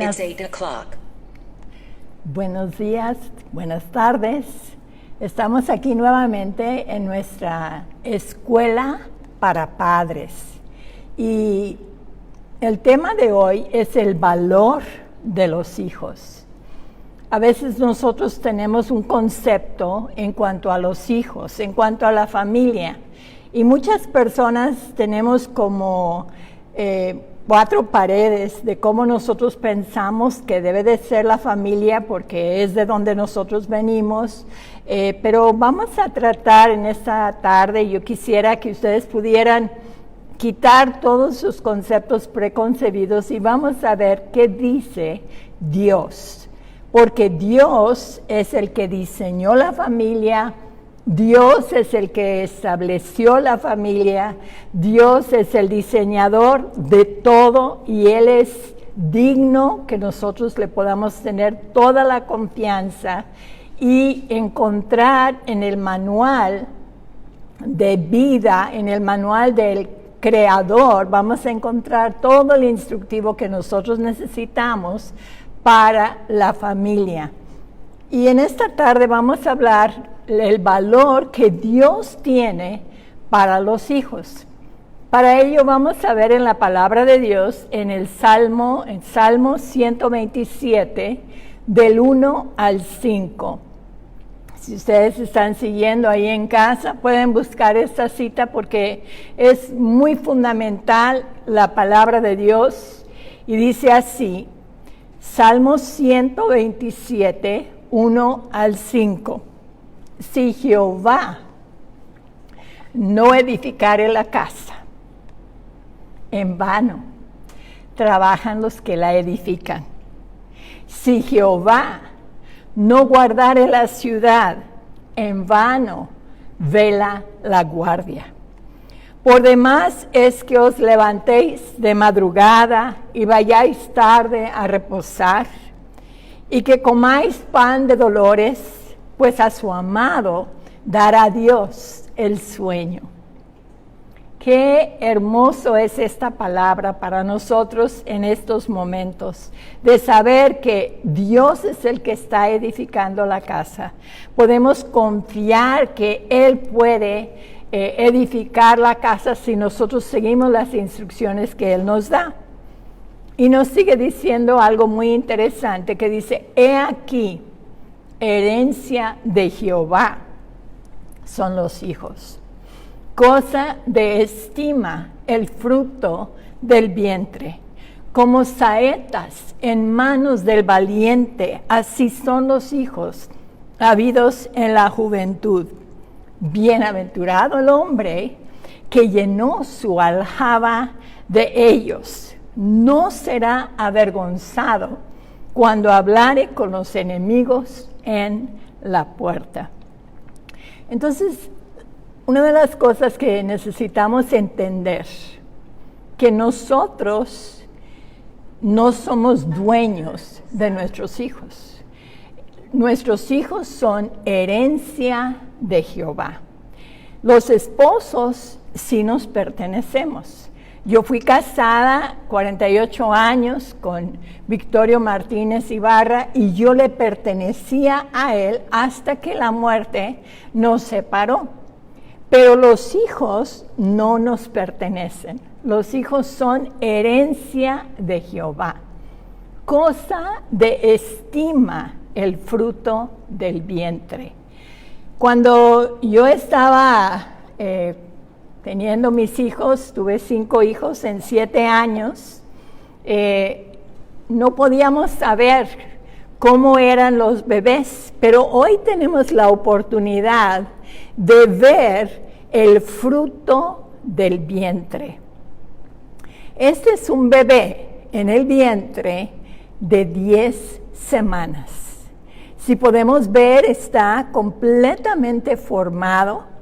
It's 8 o'clock. Buenos días, buenas tardes. Estamos aquí nuevamente en nuestra escuela para padres. Y el tema de hoy es el valor de los hijos. A veces nosotros tenemos un concepto en cuanto a los hijos, en cuanto a la familia. Y muchas personas tenemos como cuatro paredes de cómo nosotros pensamos que debe de ser la familia, porque es de donde nosotros venimos. Pero vamos a tratar en esta tarde, yo quisiera que ustedes pudieran quitar todos sus conceptos preconcebidos y vamos a ver qué dice Dios. Porque Dios es el que diseñó la familia, Dios es el que estableció la familia, Dios es el diseñador de todo y Él es digno que nosotros le podamos tener toda la confianza y encontrar en el manual de vida, en el manual del Creador, vamos a encontrar todo el instructivo que nosotros necesitamos para la familia. Y en esta tarde vamos a hablar el valor que Dios tiene para los hijos. Para ello vamos a ver en la palabra de Dios en el Salmo 127, del 1 al 5. Si ustedes están siguiendo ahí en casa, pueden buscar esta cita porque es muy fundamental la palabra de Dios. Y dice así, Salmo 127, 1 al 5. Si Jehová no edificare la casa, en vano trabajan los que la edifican. Si Jehová no guardare la ciudad, en vano vela la guardia. Por demás es que os levantéis de madrugada y vayáis tarde a reposar, y que comáis pan de dolores, pues a su amado dará Dios el sueño. Qué hermoso es esta palabra para nosotros en estos momentos, de saber que Dios es el que está edificando la casa. Podemos confiar que Él puede edificar la casa si nosotros seguimos las instrucciones que Él nos da. Y nos sigue diciendo algo muy interesante que dice, he aquí, herencia de Jehová son los hijos, cosa de estima el fruto del vientre, como saetas en manos del valiente, así son los hijos habidos en la juventud. Bienaventurado el hombre que llenó su aljaba de ellos, no será avergonzado cuando hablare con los enemigos en la puerta. Entonces, una de las cosas que necesitamos entender, que nosotros no somos dueños de nuestros hijos. Nuestros hijos son herencia de Jehová. Los esposos sí nos pertenecemos. Yo fui casada 48 años con Victorio Martínez Ibarra y yo le pertenecía a él hasta que la muerte nos separó. Pero los hijos no nos pertenecen. Los hijos son herencia de Jehová. Cosa de estima el fruto del vientre. Cuando yo estaba teniendo mis hijos, tuve 5 hijos en 7 años, no podíamos saber cómo eran los bebés, pero hoy tenemos la oportunidad de ver el fruto del vientre. Este es un bebé en el vientre de 10 semanas. Si podemos ver, está completamente formado.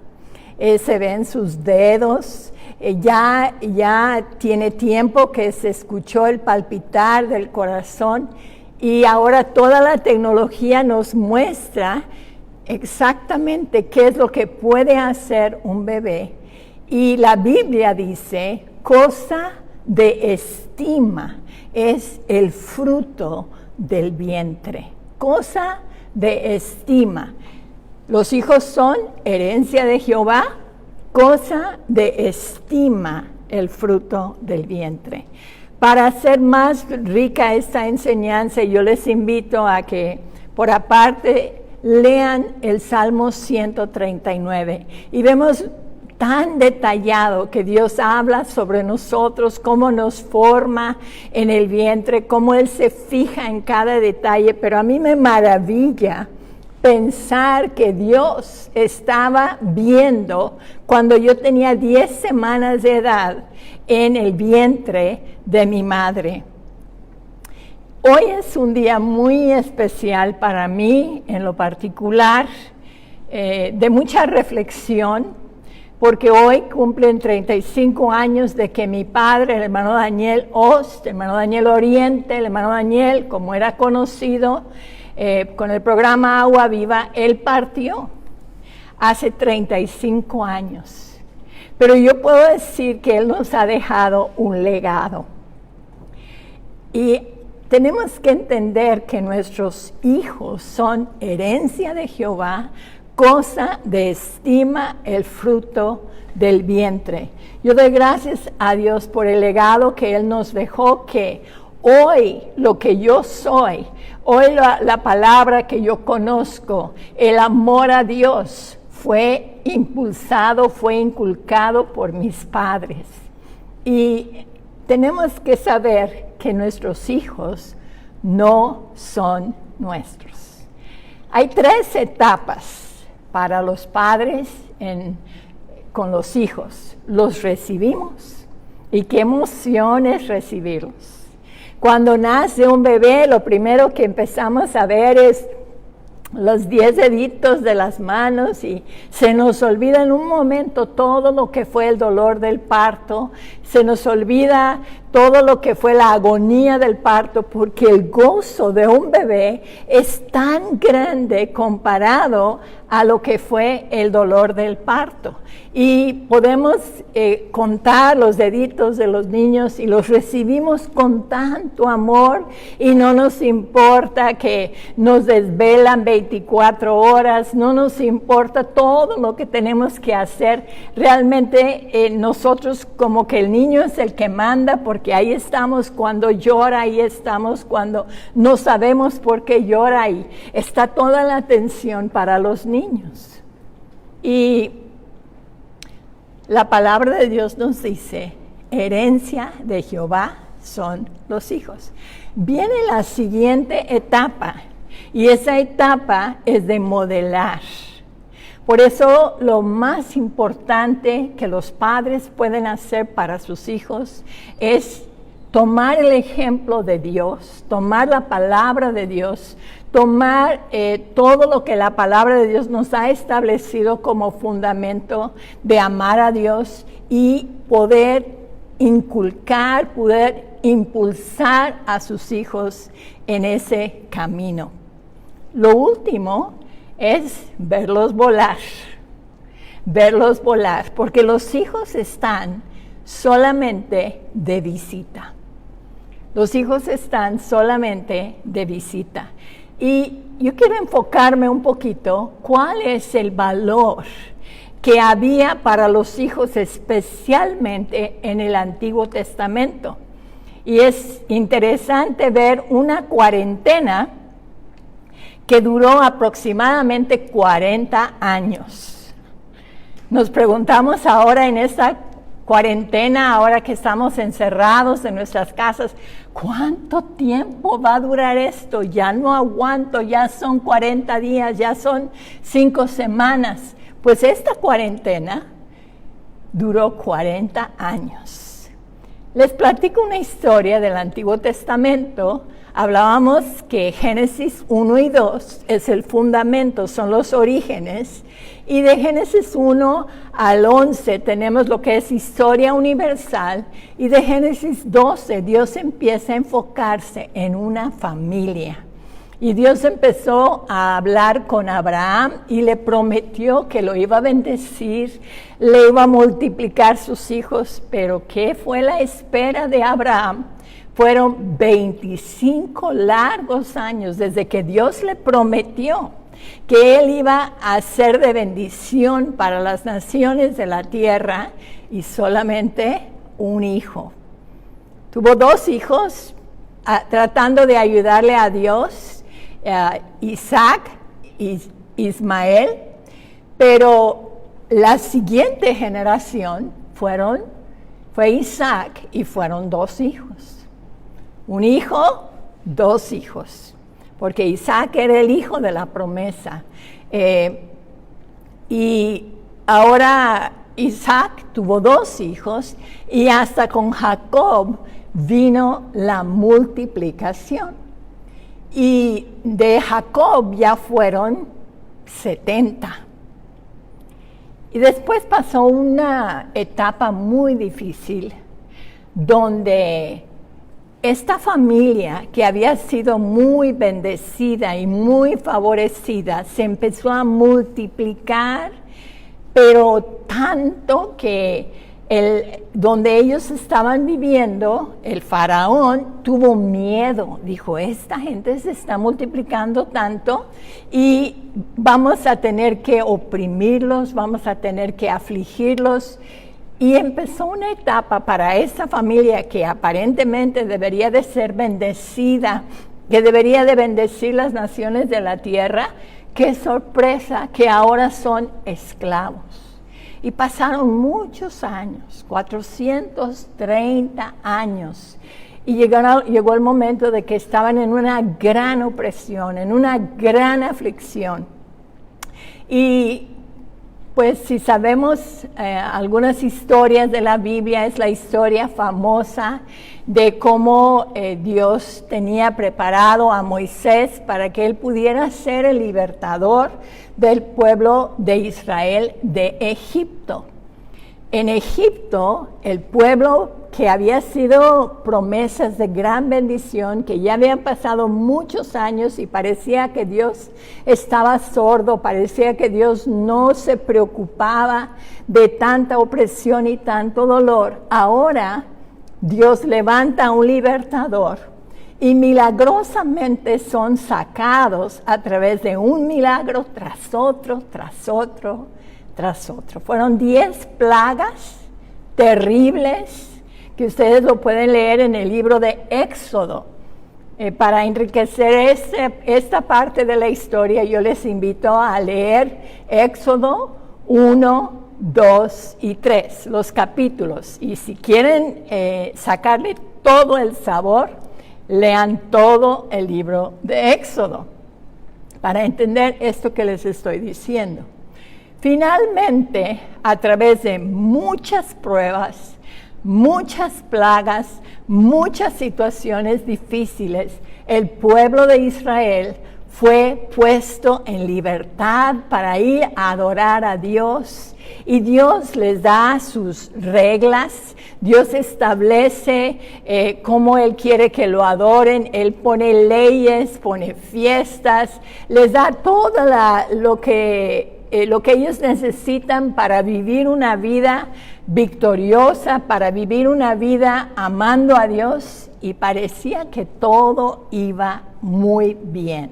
Se ven sus dedos, ya tiene tiempo que se escuchó el palpitar del corazón y ahora toda la tecnología nos muestra exactamente qué es lo que puede hacer un bebé. Y la Biblia dice, cosa de estima, es el fruto del vientre. Cosa de estima. Los hijos son herencia de Jehová, cosa de estima el fruto del vientre. Para hacer más rica esta enseñanza, yo les invito a que, por aparte, lean el Salmo 139 y vemos tan detallado que Dios habla sobre nosotros, cómo nos forma en el vientre, cómo Él se fija en cada detalle, pero a mí me maravilla pensar que Dios estaba viendo cuando yo tenía 10 semanas de edad en el vientre de mi madre. Hoy es un día muy especial para mí, en lo particular, de mucha reflexión, porque hoy cumplen 35 años de que mi padre, el hermano Daniel Ost, el hermano Daniel Oriente, el hermano Daniel, como era conocido, con el programa Agua Viva, él partió hace 35 años. Pero yo puedo decir que él nos ha dejado un legado. Y tenemos que entender que nuestros hijos son herencia de Jehová, cosa de estima el fruto del vientre. Yo doy gracias a Dios por el legado que Él nos dejó, que hoy lo que yo soy, hoy la palabra que yo conozco, el amor a Dios, fue impulsado, fue inculcado por mis padres. Y tenemos que saber que nuestros hijos no son nuestros. Hay 3 etapas para los padres con los hijos. Los recibimos y qué emoción es recibirlos. Cuando nace un bebé, lo primero que empezamos a ver es los 10 deditos de las manos y se nos olvida en un momento todo lo que fue el dolor del parto, se nos olvida todo lo que fue la agonía del parto, porque el gozo de un bebé es tan grande comparado a lo que fue el dolor del parto. Y podemos contar los deditos de los niños y los recibimos con tanto amor y no nos importa que nos desvelan 24 horas, no nos importa todo lo que tenemos que hacer. Realmente nosotros como que el niño es el que manda, porque ahí estamos cuando llora, ahí estamos cuando no sabemos por qué llora, y está toda la atención para los niños. Y la palabra de Dios nos dice, herencia de Jehová son los hijos. Viene la siguiente etapa, y esa etapa es de modelar. Por eso lo más importante que los padres pueden hacer para sus hijos es tomar el ejemplo de Dios, tomar la palabra de Dios, tomar todo lo que la palabra de Dios nos ha establecido como fundamento de amar a Dios y poder inculcar, poder impulsar a sus hijos en ese camino. Lo último es verlos volar, porque los hijos están solamente de visita. Los hijos están solamente de visita. Y yo quiero enfocarme un poquito cuál es el valor que había para los hijos, especialmente en el Antiguo Testamento. Y es interesante ver una cuarentena que duró aproximadamente 40 años. Nos preguntamos ahora en esta cuarentena, ahora que estamos encerrados en nuestras casas, ¿cuánto tiempo va a durar esto? Ya no aguanto, ya son 40 días, ya son 5 semanas. Pues esta cuarentena duró 40 años. Les platico una historia del Antiguo Testamento. Hablábamos que Génesis 1 y 2 es el fundamento, son los orígenes, y de Génesis 1 al 11 tenemos lo que es historia universal, y de Génesis 12 Dios empieza a enfocarse en una familia. Y Dios empezó a hablar con Abraham y le prometió que lo iba a bendecir, le iba a multiplicar sus hijos. Pero ¿qué fue la espera de Abraham? Fueron 25 largos años desde que Dios le prometió que él iba a ser de bendición para las naciones de la tierra, y solamente un hijo. Tuvo 2 hijos tratando de ayudarle a Dios, Isaac y Ismael, pero la siguiente generación fue Isaac, y fueron 2 hijos. Un hijo, 2 hijos, porque Isaac era el hijo de la promesa. Y ahora Isaac tuvo 2 hijos, y hasta con Jacob vino la multiplicación. Y de Jacob ya fueron 70. Y después pasó una etapa muy difícil, donde esta familia, que había sido muy bendecida y muy favorecida, se empezó a multiplicar, pero tanto que donde ellos estaban viviendo, el faraón tuvo miedo. Dijo, esta gente se está multiplicando tanto y vamos a tener que oprimirlos, vamos a tener que afligirlos. Y empezó una etapa para esa familia que aparentemente debería de ser bendecida, que debería de bendecir las naciones de la tierra. Qué sorpresa que ahora son esclavos. Y pasaron muchos años, 430 años, y llegó el momento de que estaban en una gran opresión, en una gran aflicción. Y pues si sabemos algunas historias de la Biblia, es la historia famosa de cómo Dios tenía preparado a Moisés para que él pudiera ser el libertador del pueblo de Israel de Egipto. En Egipto, el pueblo que había sido promesas de gran bendición, que ya habían pasado muchos años y parecía que Dios estaba sordo, parecía que Dios no se preocupaba de tanta opresión y tanto dolor. Ahora Dios levanta a un libertador y milagrosamente son sacados a través de un milagro tras otro, tras otro, tras otro. Fueron 10 plagas terribles que ustedes lo pueden leer en el libro de Éxodo. Para enriquecer esta parte de la historia, yo les invito a leer Éxodo 1, 2 y 3, los capítulos. Y si quieren sacarle todo el sabor, lean todo el libro de Éxodo para entender esto que les estoy diciendo. Finalmente, a través de muchas pruebas, muchas plagas, muchas situaciones difíciles, el pueblo de Israel fue puesto en libertad para ir a adorar a Dios, y Dios les da sus reglas. Dios establece cómo Él quiere que lo adoren. Él pone leyes, pone fiestas, les da todo lo que ellos necesitan para vivir una vida victoriosa, para vivir una vida amando a Dios, y parecía que todo iba muy bien.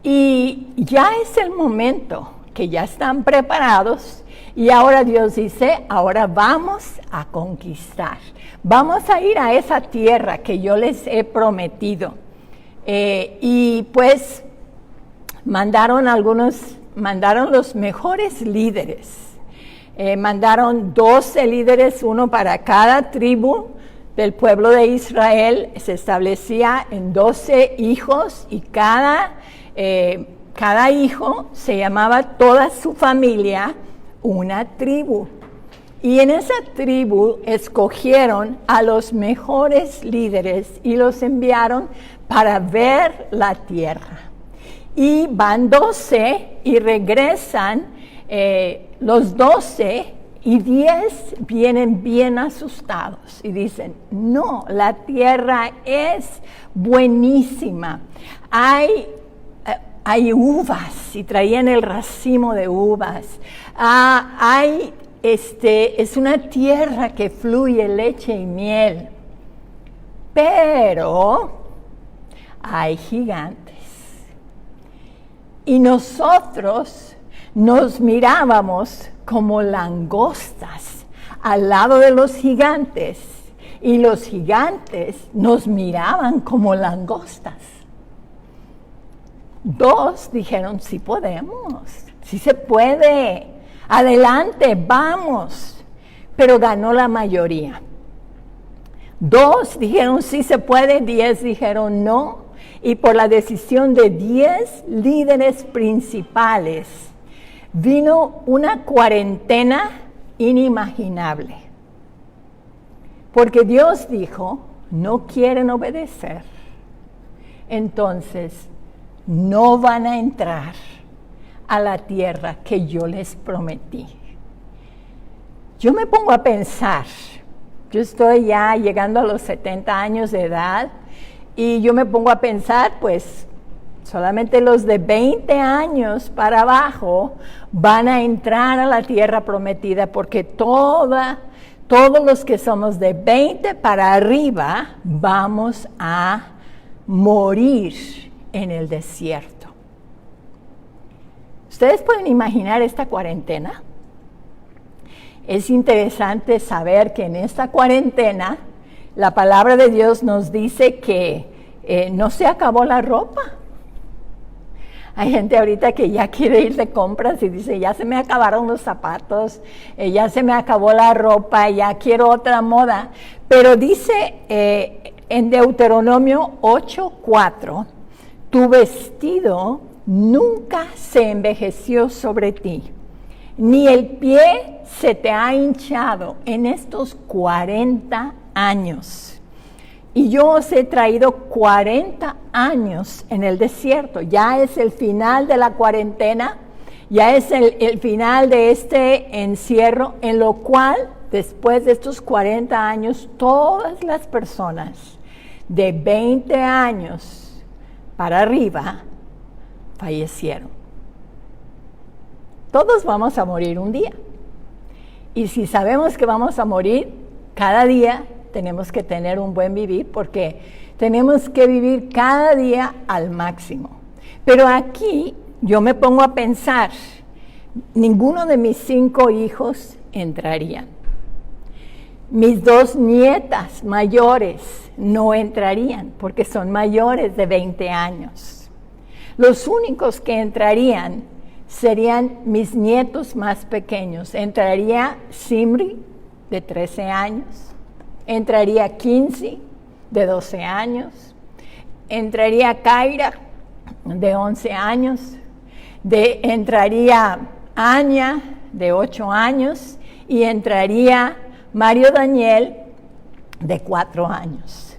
Y ya es el momento que ya están preparados, y ahora Dios dice, ahora vamos a conquistar, vamos a ir a esa tierra que yo les he prometido. Y pues mandaron los mejores líderes, mandaron 12 líderes, uno para cada tribu del pueblo de Israel. Se establecía en 12 hijos, y cada hijo se llamaba toda su familia una tribu. Y en esa tribu escogieron a los mejores líderes y los enviaron para ver la tierra. Y van 12 y regresan los 12, y 10 vienen bien asustados y dicen, no, la tierra es buenísima. hay uvas y traían el racimo de uvas. Es una tierra que fluye leche y miel, pero hay gigantes. Y nosotros nos mirábamos como langostas al lado de los gigantes, y los gigantes nos miraban como langostas. 2 dijeron, sí podemos, sí se puede, adelante, vamos. Pero ganó la mayoría. 2 dijeron, sí se puede, 10 dijeron no. Y por la decisión de 10 líderes principales, vino una cuarentena inimaginable. Porque Dios dijo, no quieren obedecer. Entonces, no van a entrar a la tierra que yo les prometí. Yo me pongo a pensar, yo estoy ya llegando a los 70 años de edad, y yo me pongo a pensar, pues, solamente los de 20 años para abajo van a entrar a la tierra prometida, porque todos los que somos de 20 para arriba vamos a morir en el desierto. ¿Ustedes pueden imaginar esta cuarentena? Es interesante saber que en esta cuarentena la palabra de Dios nos dice que no se acabó la ropa. Hay gente ahorita que ya quiere ir de compras y dice, ya se me acabaron los zapatos, ya se me acabó la ropa, ya quiero otra moda. Pero dice en Deuteronomio 8:4, tu vestido nunca se envejeció sobre ti, ni el pie se te ha hinchado en estos 40 años. Y yo os he traído 40 años en el desierto. Ya es el final de la cuarentena, ya es el final de este encierro, en lo cual, después de estos 40 años, todas las personas de 20 años para arriba fallecieron. Todos vamos a morir un día. Y si sabemos que vamos a morir, cada día tenemos que tener un buen vivir, porque tenemos que vivir cada día al máximo. Pero aquí yo me pongo a pensar, ninguno de mis 5 hijos entrarían. Mis 2 nietas mayores no entrarían, porque son mayores de 20 años. Los únicos que entrarían serían mis nietos más pequeños. Entraría Simri, de 13 años. Entraría Kinsey, de 12 años. Entraría Kaira, de 11 años. Entraría Anya, de 8 años. Y entraría Mario Daniel, de 4 años.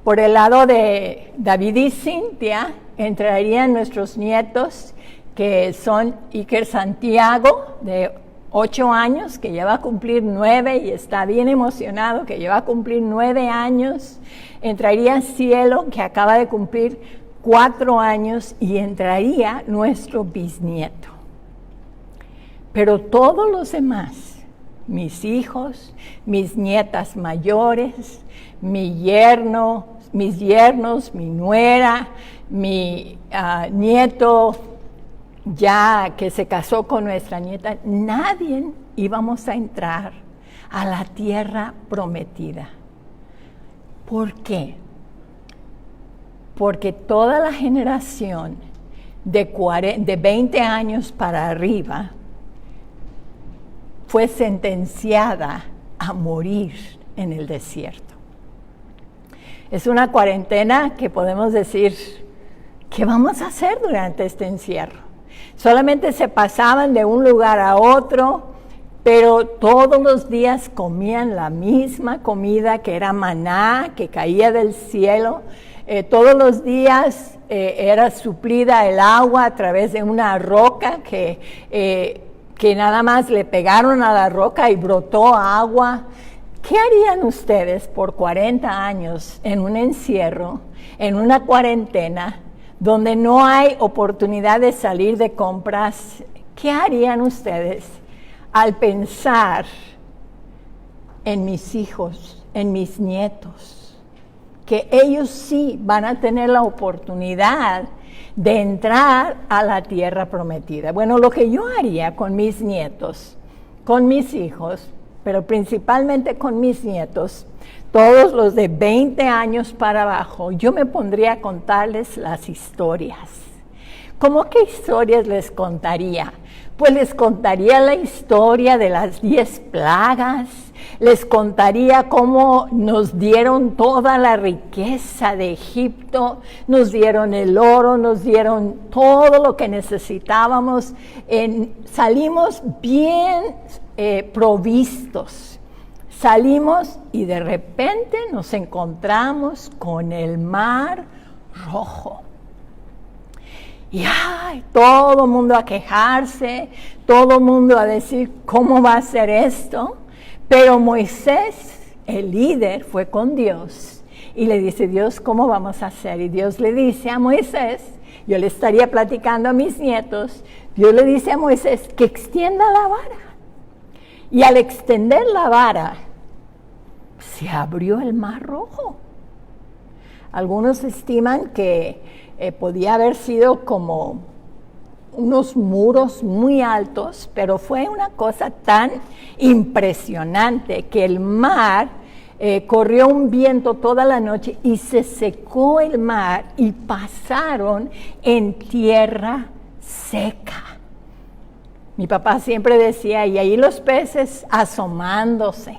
Por el lado de David y Cintia, entrarían nuestros nietos, que son Iker Santiago, de 8 años, que ya va a cumplir 9 y está bien emocionado, que ya va a cumplir 9 años. Entraría Cielo, que acaba de cumplir 4 años, y entraría nuestro bisnieto. Pero todos los demás, mis hijos, mis nietas mayores, mis yernos, mi nuera, mi nieto ya que se casó con nuestra nieta, nadie íbamos a entrar a la tierra prometida. ¿Por qué? Porque toda la generación de 20 años para arriba fue sentenciada a morir en el desierto. Es una cuarentena que podemos decir, ¿qué vamos a hacer durante este encierro? Solamente se pasaban de un lugar a otro, pero todos los días comían la misma comida, que era maná, que caía del cielo. Todos los días era suplida el agua a través de una roca que nada más le pegaron a la roca y brotó agua. ¿Qué harían ustedes por 40 años en un encierro, en una cuarentena, donde no hay oportunidad de salir de compras, ¿qué harían ustedes al pensar en mis hijos, en mis nietos? Que ellos sí van a tener la oportunidad de entrar a la tierra prometida. Bueno, lo que yo haría con mis nietos, con mis hijos, pero principalmente con mis nietos, todos los de 20 años para abajo, yo me pondría a contarles las historias. ¿Cómo qué historias les contaría? Pues les contaría la historia de las 10 plagas, les contaría cómo nos dieron toda la riqueza de Egipto, nos dieron el oro, nos dieron todo lo que necesitábamos, salimos bien provistos. Salimos y de repente nos encontramos con el Mar Rojo. Y todo el mundo a quejarse, todo el mundo a decir cómo va a ser esto. Pero Moisés, el líder, fue con Dios y le dice, Dios, ¿cómo vamos a hacer? Y Dios le dice a Moisés, yo le estaría platicando a mis nietos, Dios le dice a Moisés que extienda la vara. Y al extender la vara, se abrió el Mar Rojo. Algunos estiman que podía haber sido como unos muros muy altos, pero fue una cosa tan impresionante que el mar corrió un viento toda la noche y se secó el mar y pasaron en tierra seca. Mi papá siempre decía, y ahí los peces asomándose,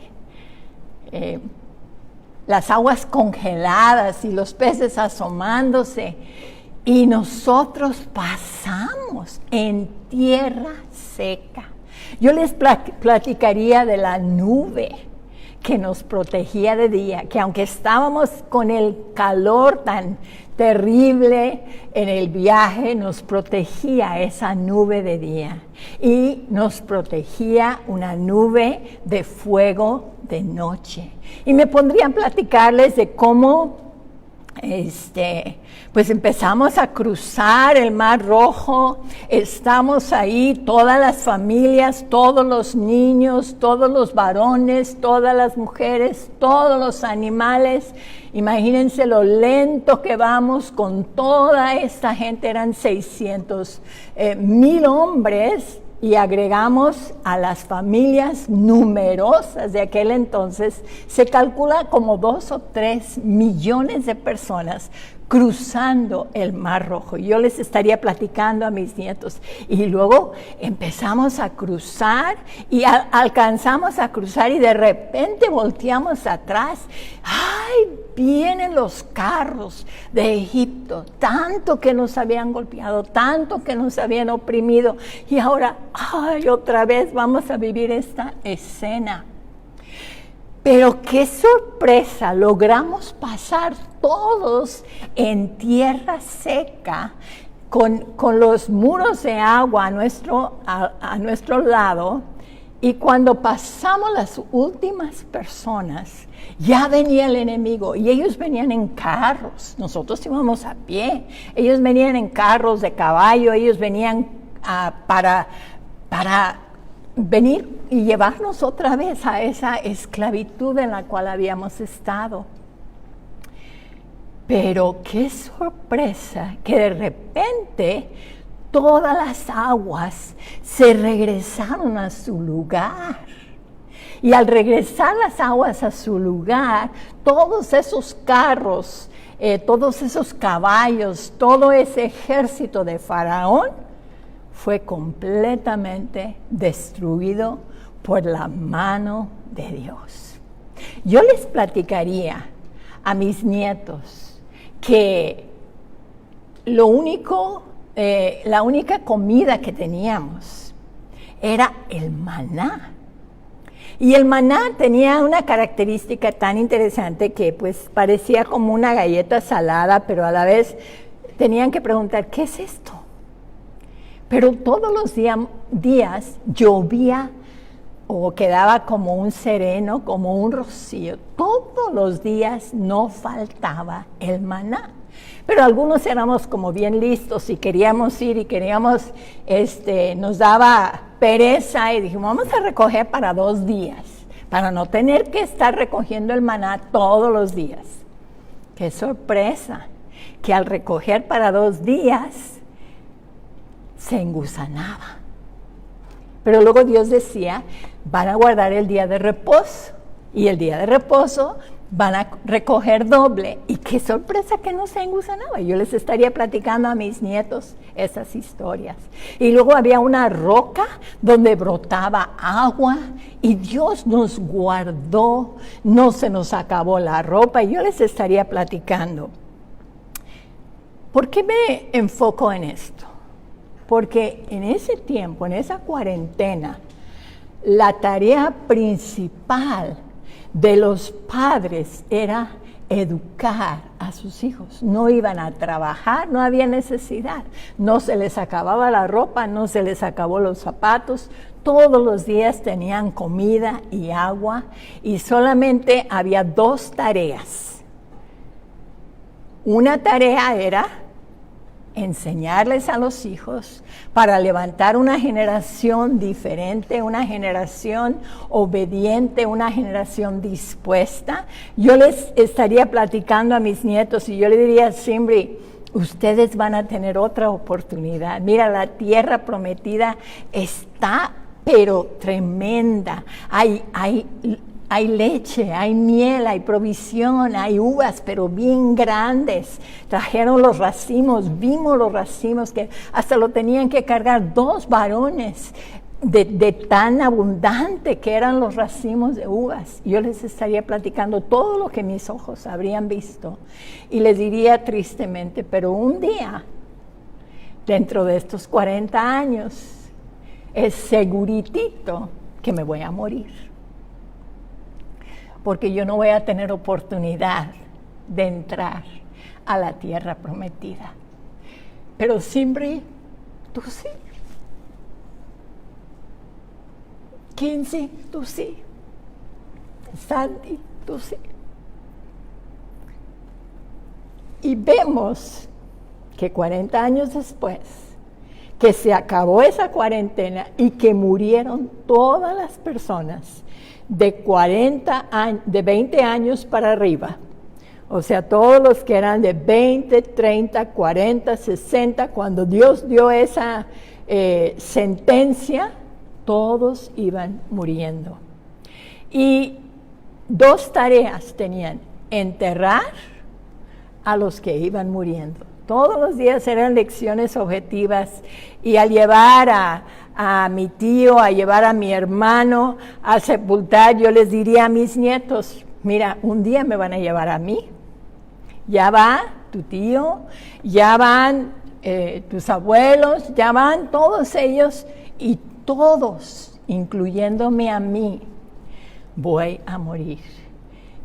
las aguas congeladas y los peces asomándose, y nosotros pasamos en tierra seca. Yo les platicaría de la nube que nos protegía de día, que aunque estábamos con el calor tan terrible en el viaje, nos protegía esa nube de día y nos protegía una nube de fuego de noche. Y me pondría a platicarles de cómo pues empezamos a cruzar el Mar Rojo, estamos ahí, todas las familias, todos los niños, todos los varones, todas las mujeres, todos los animales. Imagínense lo lento que vamos con toda esta gente, eran 600,000 hombres, y agregamos a las familias numerosas de aquel entonces, se calcula como 2 o 3 millones de personas cruzando el Mar Rojo. Yo les estaría platicando a mis nietos. Y luego empezamos a cruzar y alcanzamos a cruzar y de repente volteamos atrás. ¡Ay! Vienen los carros de Egipto, tanto que nos habían golpeado, tanto que nos habían oprimido. Y ahora, ¡ay! Otra vez vamos a vivir esta escena. Pero qué sorpresa, logramos pasar todos en tierra seca, con los muros de agua a nuestro lado, y cuando pasamos las últimas personas, ya venía el enemigo, y ellos venían en carros, nosotros íbamos a pie, ellos venían en carros de caballo, ellos venían para venir y llevarnos otra vez a esa esclavitud en la cual habíamos estado. Pero qué sorpresa que de repente todas las aguas se regresaron a su lugar. Y al regresar las aguas a su lugar, todos esos carros, todos esos caballos, todo ese ejército de Faraón fue completamente destruido por la mano de Dios. Yo les platicaría a mis nietos que la única comida que teníamos era el maná. Y el maná tenía una característica tan interesante que pues parecía como una galleta salada, pero a la vez tenían que preguntar, ¿qué es esto? Pero todos los días llovía o quedaba como un sereno, como un rocío. Todos los días no faltaba el maná. Pero algunos éramos como bien listos y queríamos ir y queríamos, nos daba pereza y dijimos, vamos a recoger para 2 días, para no tener que estar recogiendo el maná todos los días. ¡Qué sorpresa! Que al recoger para 2 días, se engusanaba. Pero luego Dios decía, van a guardar el día de reposo, y el día de reposo van a recoger doble. Y qué sorpresa que no se engusanaba. Yo les estaría platicando a mis nietos esas historias. Y luego había una roca donde brotaba agua y Dios nos guardó, no se nos acabó la ropa, y yo les estaría platicando. ¿Por qué me enfoco en esto? Porque en ese tiempo, en esa cuarentena, la tarea principal de los padres era educar a sus hijos. No iban a trabajar, no había necesidad. No se les acababa la ropa, no se les acabó los zapatos. Todos los días tenían comida y agua y solamente había 2 tareas. Una tarea era enseñarles a los hijos para levantar una generación diferente, una generación obediente, una generación dispuesta. Yo les estaría platicando a mis nietos y yo le diría a Simbri, ustedes van a tener otra oportunidad. Mira, la tierra prometida está, pero tremenda. Hay leche, hay miel, hay provisión, hay uvas, pero bien grandes. Trajeron los racimos, vimos los racimos que hasta lo tenían que cargar 2 varones de tan abundante que eran los racimos de uvas. Yo les estaría platicando todo lo que mis ojos habrían visto y les diría tristemente, pero un día, dentro de estos 40 años, es seguritito que me voy a morir. Porque yo no voy a tener oportunidad de entrar a la tierra prometida. Pero Simbri, tú sí. Kinsey, tú sí. Sandy, tú sí. Y vemos que 40 años después, que se acabó esa cuarentena y que murieron todas las personas de 20 años para arriba. O sea, todos los que eran de 20, 30, 40, 60, cuando Dios dio esa sentencia, todos iban muriendo. Y 2 tareas tenían: enterrar a los que iban muriendo. Todos los días eran lecciones objetivas, y al llevar a mi tío, a llevar a mi hermano a sepultar, yo les diría a mis nietos, mira, un día me van a llevar a mí, ya va tu tío, ya van tus abuelos, ya van todos ellos, y todos, incluyéndome a mí, voy a morir.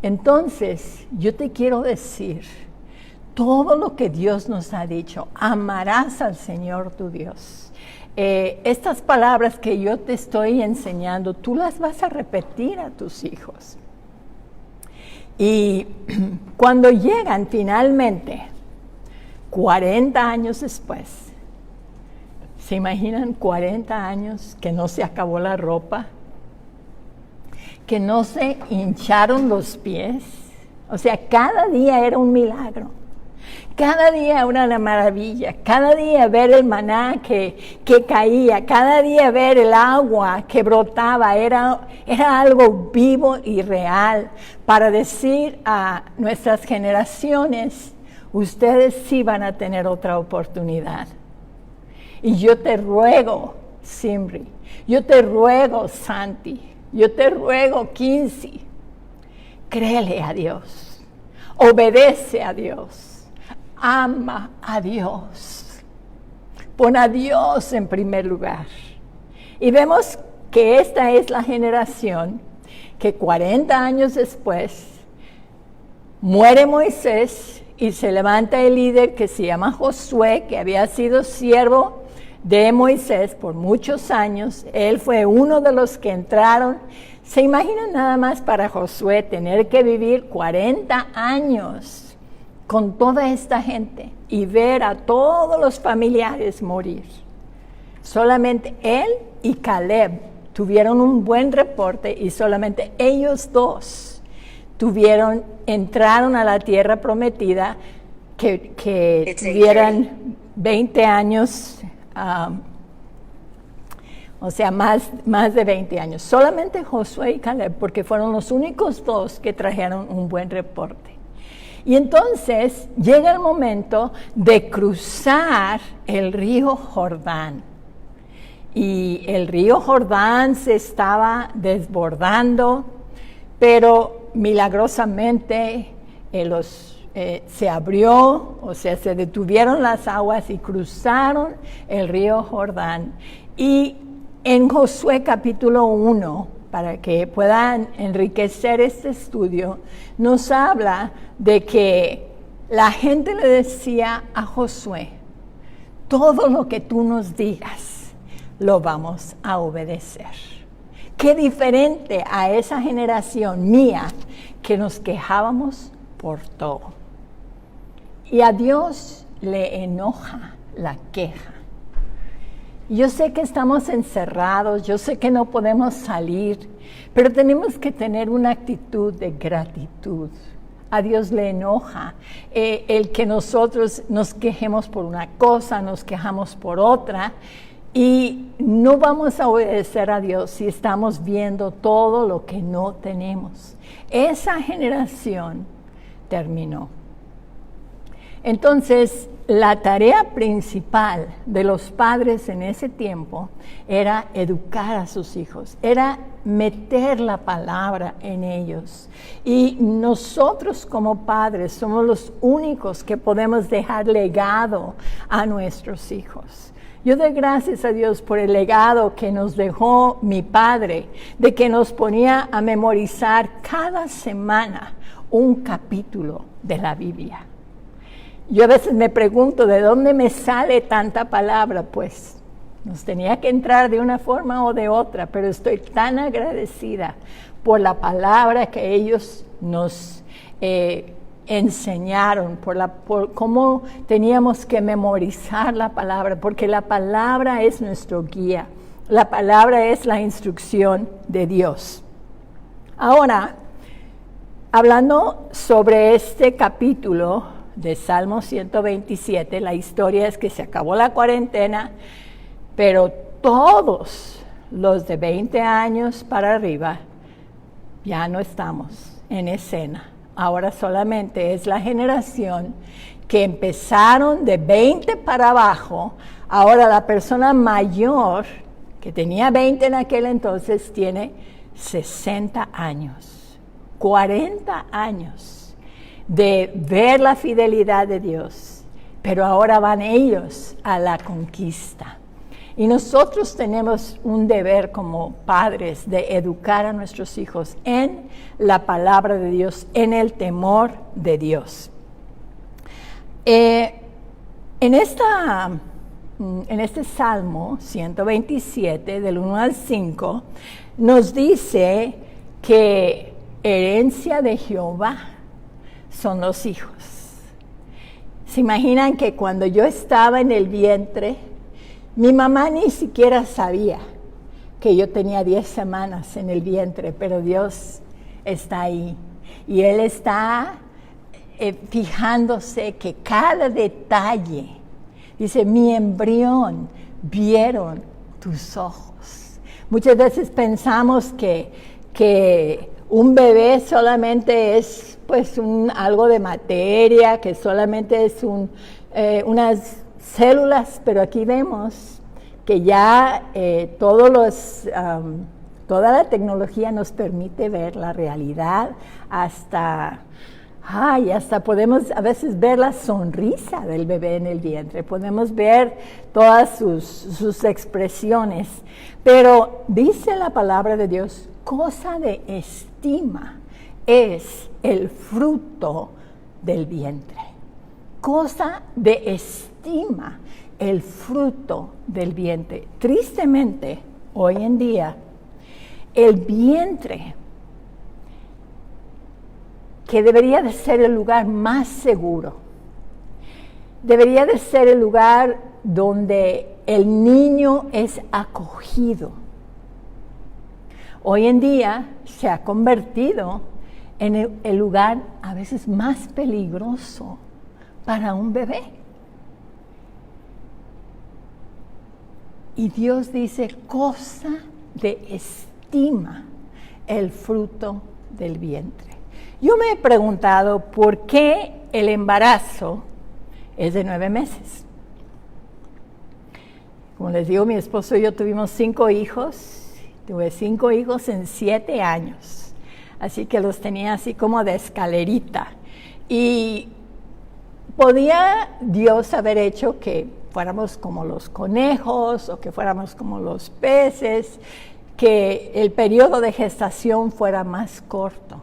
Entonces, yo te quiero decir, todo lo que Dios nos ha dicho, amarás al Señor tu Dios. Estas palabras que yo te estoy enseñando, tú las vas a repetir a tus hijos. Y cuando llegan finalmente, 40 años después, ¿se imaginan 40 años que no se acabó la ropa? Que no se hincharon los pies. O sea, cada día era un milagro. Cada día era una maravilla, cada día ver el maná que caía, cada día ver el agua que brotaba, era algo vivo y real para decir a nuestras generaciones, ustedes sí van a tener otra oportunidad. Y yo te ruego, Simbri, yo te ruego, Santi, yo te ruego, Kinsey, créele a Dios, obedece a Dios. Ama a Dios, pon a Dios en primer lugar. Y vemos que esta es la generación que 40 años después muere Moisés y se levanta el líder que se llama Josué, que había sido siervo de Moisés por muchos años. Él fue uno de los que entraron. ¿Se imaginan nada más para Josué tener que vivir 40 años con toda esta gente y ver a todos los familiares morir. Solamente él y Caleb tuvieron un buen reporte y solamente ellos dos entraron a la tierra prometida que tuvieran 20 años, o sea, más de 20 años. Solamente Josué y Caleb, porque fueron los únicos dos que trajeron un buen reporte. Y entonces llega el momento de cruzar el río Jordán. Y el río Jordán se estaba desbordando, pero milagrosamente se abrió, o sea, se detuvieron las aguas y cruzaron el río Jordán. Y en Josué capítulo 1, para que puedan enriquecer este estudio, nos habla de que la gente le decía a Josué, todo lo que tú nos digas, lo vamos a obedecer. Qué diferente a esa generación mía que nos quejábamos por todo. Y a Dios le enoja la queja. Yo sé que estamos encerrados, yo sé que no podemos salir, pero tenemos que tener una actitud de gratitud. A Dios le enoja el que nosotros nos quejemos por una cosa, nos quejamos por otra, y no vamos a obedecer a Dios si estamos viendo todo lo que no tenemos. Esa generación terminó. Entonces, la tarea principal de los padres en ese tiempo era educar a sus hijos, era meter la palabra en ellos. Y nosotros como padres somos los únicos que podemos dejar legado a nuestros hijos. Yo doy gracias a Dios por el legado que nos dejó mi padre, de que nos ponía a memorizar cada semana un capítulo de la Biblia. Yo a veces me pregunto, ¿de dónde me sale tanta palabra? Pues nos tenía que entrar de una forma o de otra, pero estoy tan agradecida por la palabra que ellos nos enseñaron, por cómo teníamos que memorizar la palabra, porque la palabra es nuestro guía, la palabra es la instrucción de Dios. Ahora, hablando sobre este capítulo de Salmo 127, la historia es que se acabó la cuarentena, pero todos los de 20 años para arriba ya no estamos en escena. Ahora solamente es la generación que empezaron de 20 para abajo. Ahora la persona mayor, que tenía 20 en aquel entonces, tiene 60 años, 40 años de ver la fidelidad de Dios. Pero ahora van ellos a la conquista. Y nosotros tenemos un deber como padres de educar a nuestros hijos en la palabra de Dios, en el temor de Dios. En este Salmo 127, del 1 al 5, nos dice que herencia de Jehová son los hijos. ¿Se imaginan que cuando yo estaba en el vientre, mi mamá ni siquiera sabía que yo tenía 10 semanas en el vientre, pero Dios está ahí. Y Él está fijándose que cada detalle, dice, mi embrión vieron tus ojos. Muchas veces pensamos que un bebé solamente es pues algo de materia, que solamente es unas células, pero aquí vemos que ya toda la tecnología nos permite ver la realidad, hasta podemos a veces ver la sonrisa del bebé en el vientre, podemos ver todas sus expresiones, pero dice la palabra de Dios, cosa de estima es el fruto del vientre. Cosa de estima el fruto del vientre. Tristemente, hoy en día, el vientre que debería de ser el lugar más seguro. Debería de ser el lugar donde el niño es acogido. Hoy en día se ha convertido en el lugar a veces más peligroso para un bebé. Y Dios dice, cosa de estima el fruto del vientre. Yo me he preguntado por qué el embarazo es de 9 meses. Como les digo, mi esposo y yo tuvimos 5 hijos. Tuve 5 hijos en 7 años. Así que los tenía así como de escalerita. Y podía Dios haber hecho que fuéramos como los conejos o que fuéramos como los peces, que el periodo de gestación fuera más corto.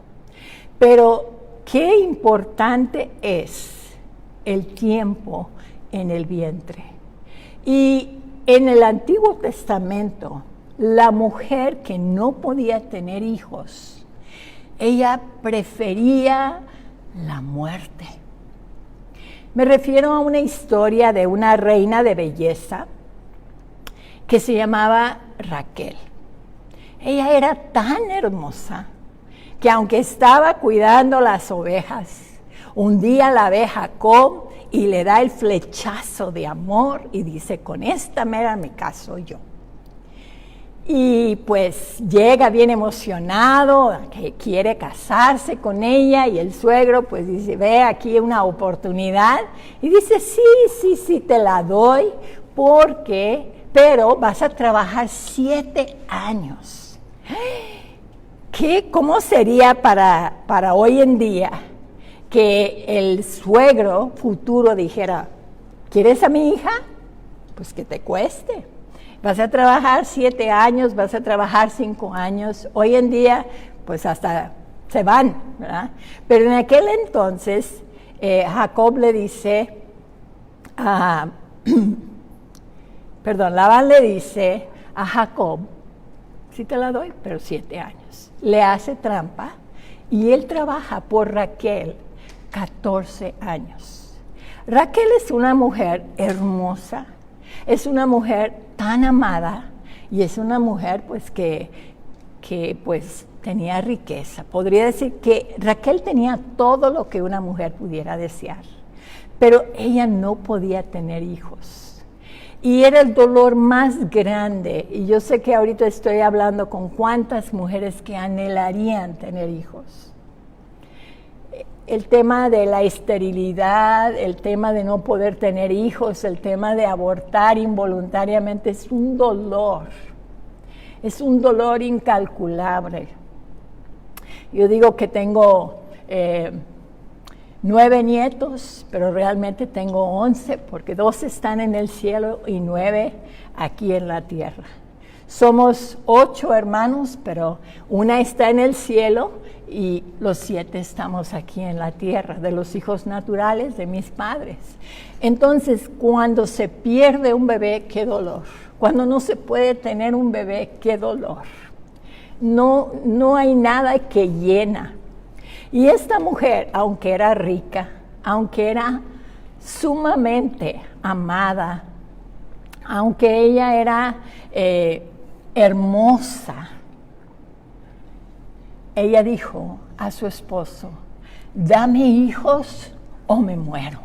Pero qué importante es el tiempo en el vientre. Y en el Antiguo Testamento, la mujer que no podía tener hijos, ella prefería la muerte. Me refiero a una historia de una reina de belleza que se llamaba Raquel. Ella era tan hermosa que aunque estaba cuidando las ovejas, un día la ve Jacob y le da el flechazo de amor y dice, con esta mera me caso yo. Y pues llega bien emocionado, que quiere casarse con ella, y el suegro pues dice, ve aquí una oportunidad, y dice, sí, te la doy, pero vas a trabajar 7 años. ¿Cómo sería para hoy en día que el suegro futuro dijera, ¿quieres a mi hija? Pues que te cueste. Vas a trabajar 7 años, vas a trabajar 5 años. Hoy en día, pues hasta se van, ¿verdad? Pero en aquel entonces, Jacob le dice, Labán le dice a Jacob, sí te la doy, pero 7 años. Le hace trampa y él trabaja por Raquel 14 años. Raquel es una mujer hermosa, es una mujer tan amada y es una mujer pues que pues tenía riqueza. Podría decir que Raquel tenía todo lo que una mujer pudiera desear, pero ella no podía tener hijos. Y era el dolor más grande. Y yo sé que ahorita estoy hablando con cuántas mujeres que anhelarían tener hijos. El tema de la esterilidad, el tema de no poder tener hijos, el tema de abortar involuntariamente es un dolor incalculable. Yo digo que tengo 9 nietos, pero realmente tengo 11, porque 2 están en el cielo y 9 aquí en la tierra. Somos 8 hermanos, pero una está en el cielo y los 7 estamos aquí en la tierra, de los hijos naturales de mis padres. Entonces, cuando se pierde un bebé, qué dolor. Cuando no se puede tener un bebé, qué dolor. No hay nada que llena. Y esta mujer, aunque era rica, aunque era sumamente amada, aunque ella era hermosa, ella dijo a su esposo, dame hijos o me muero.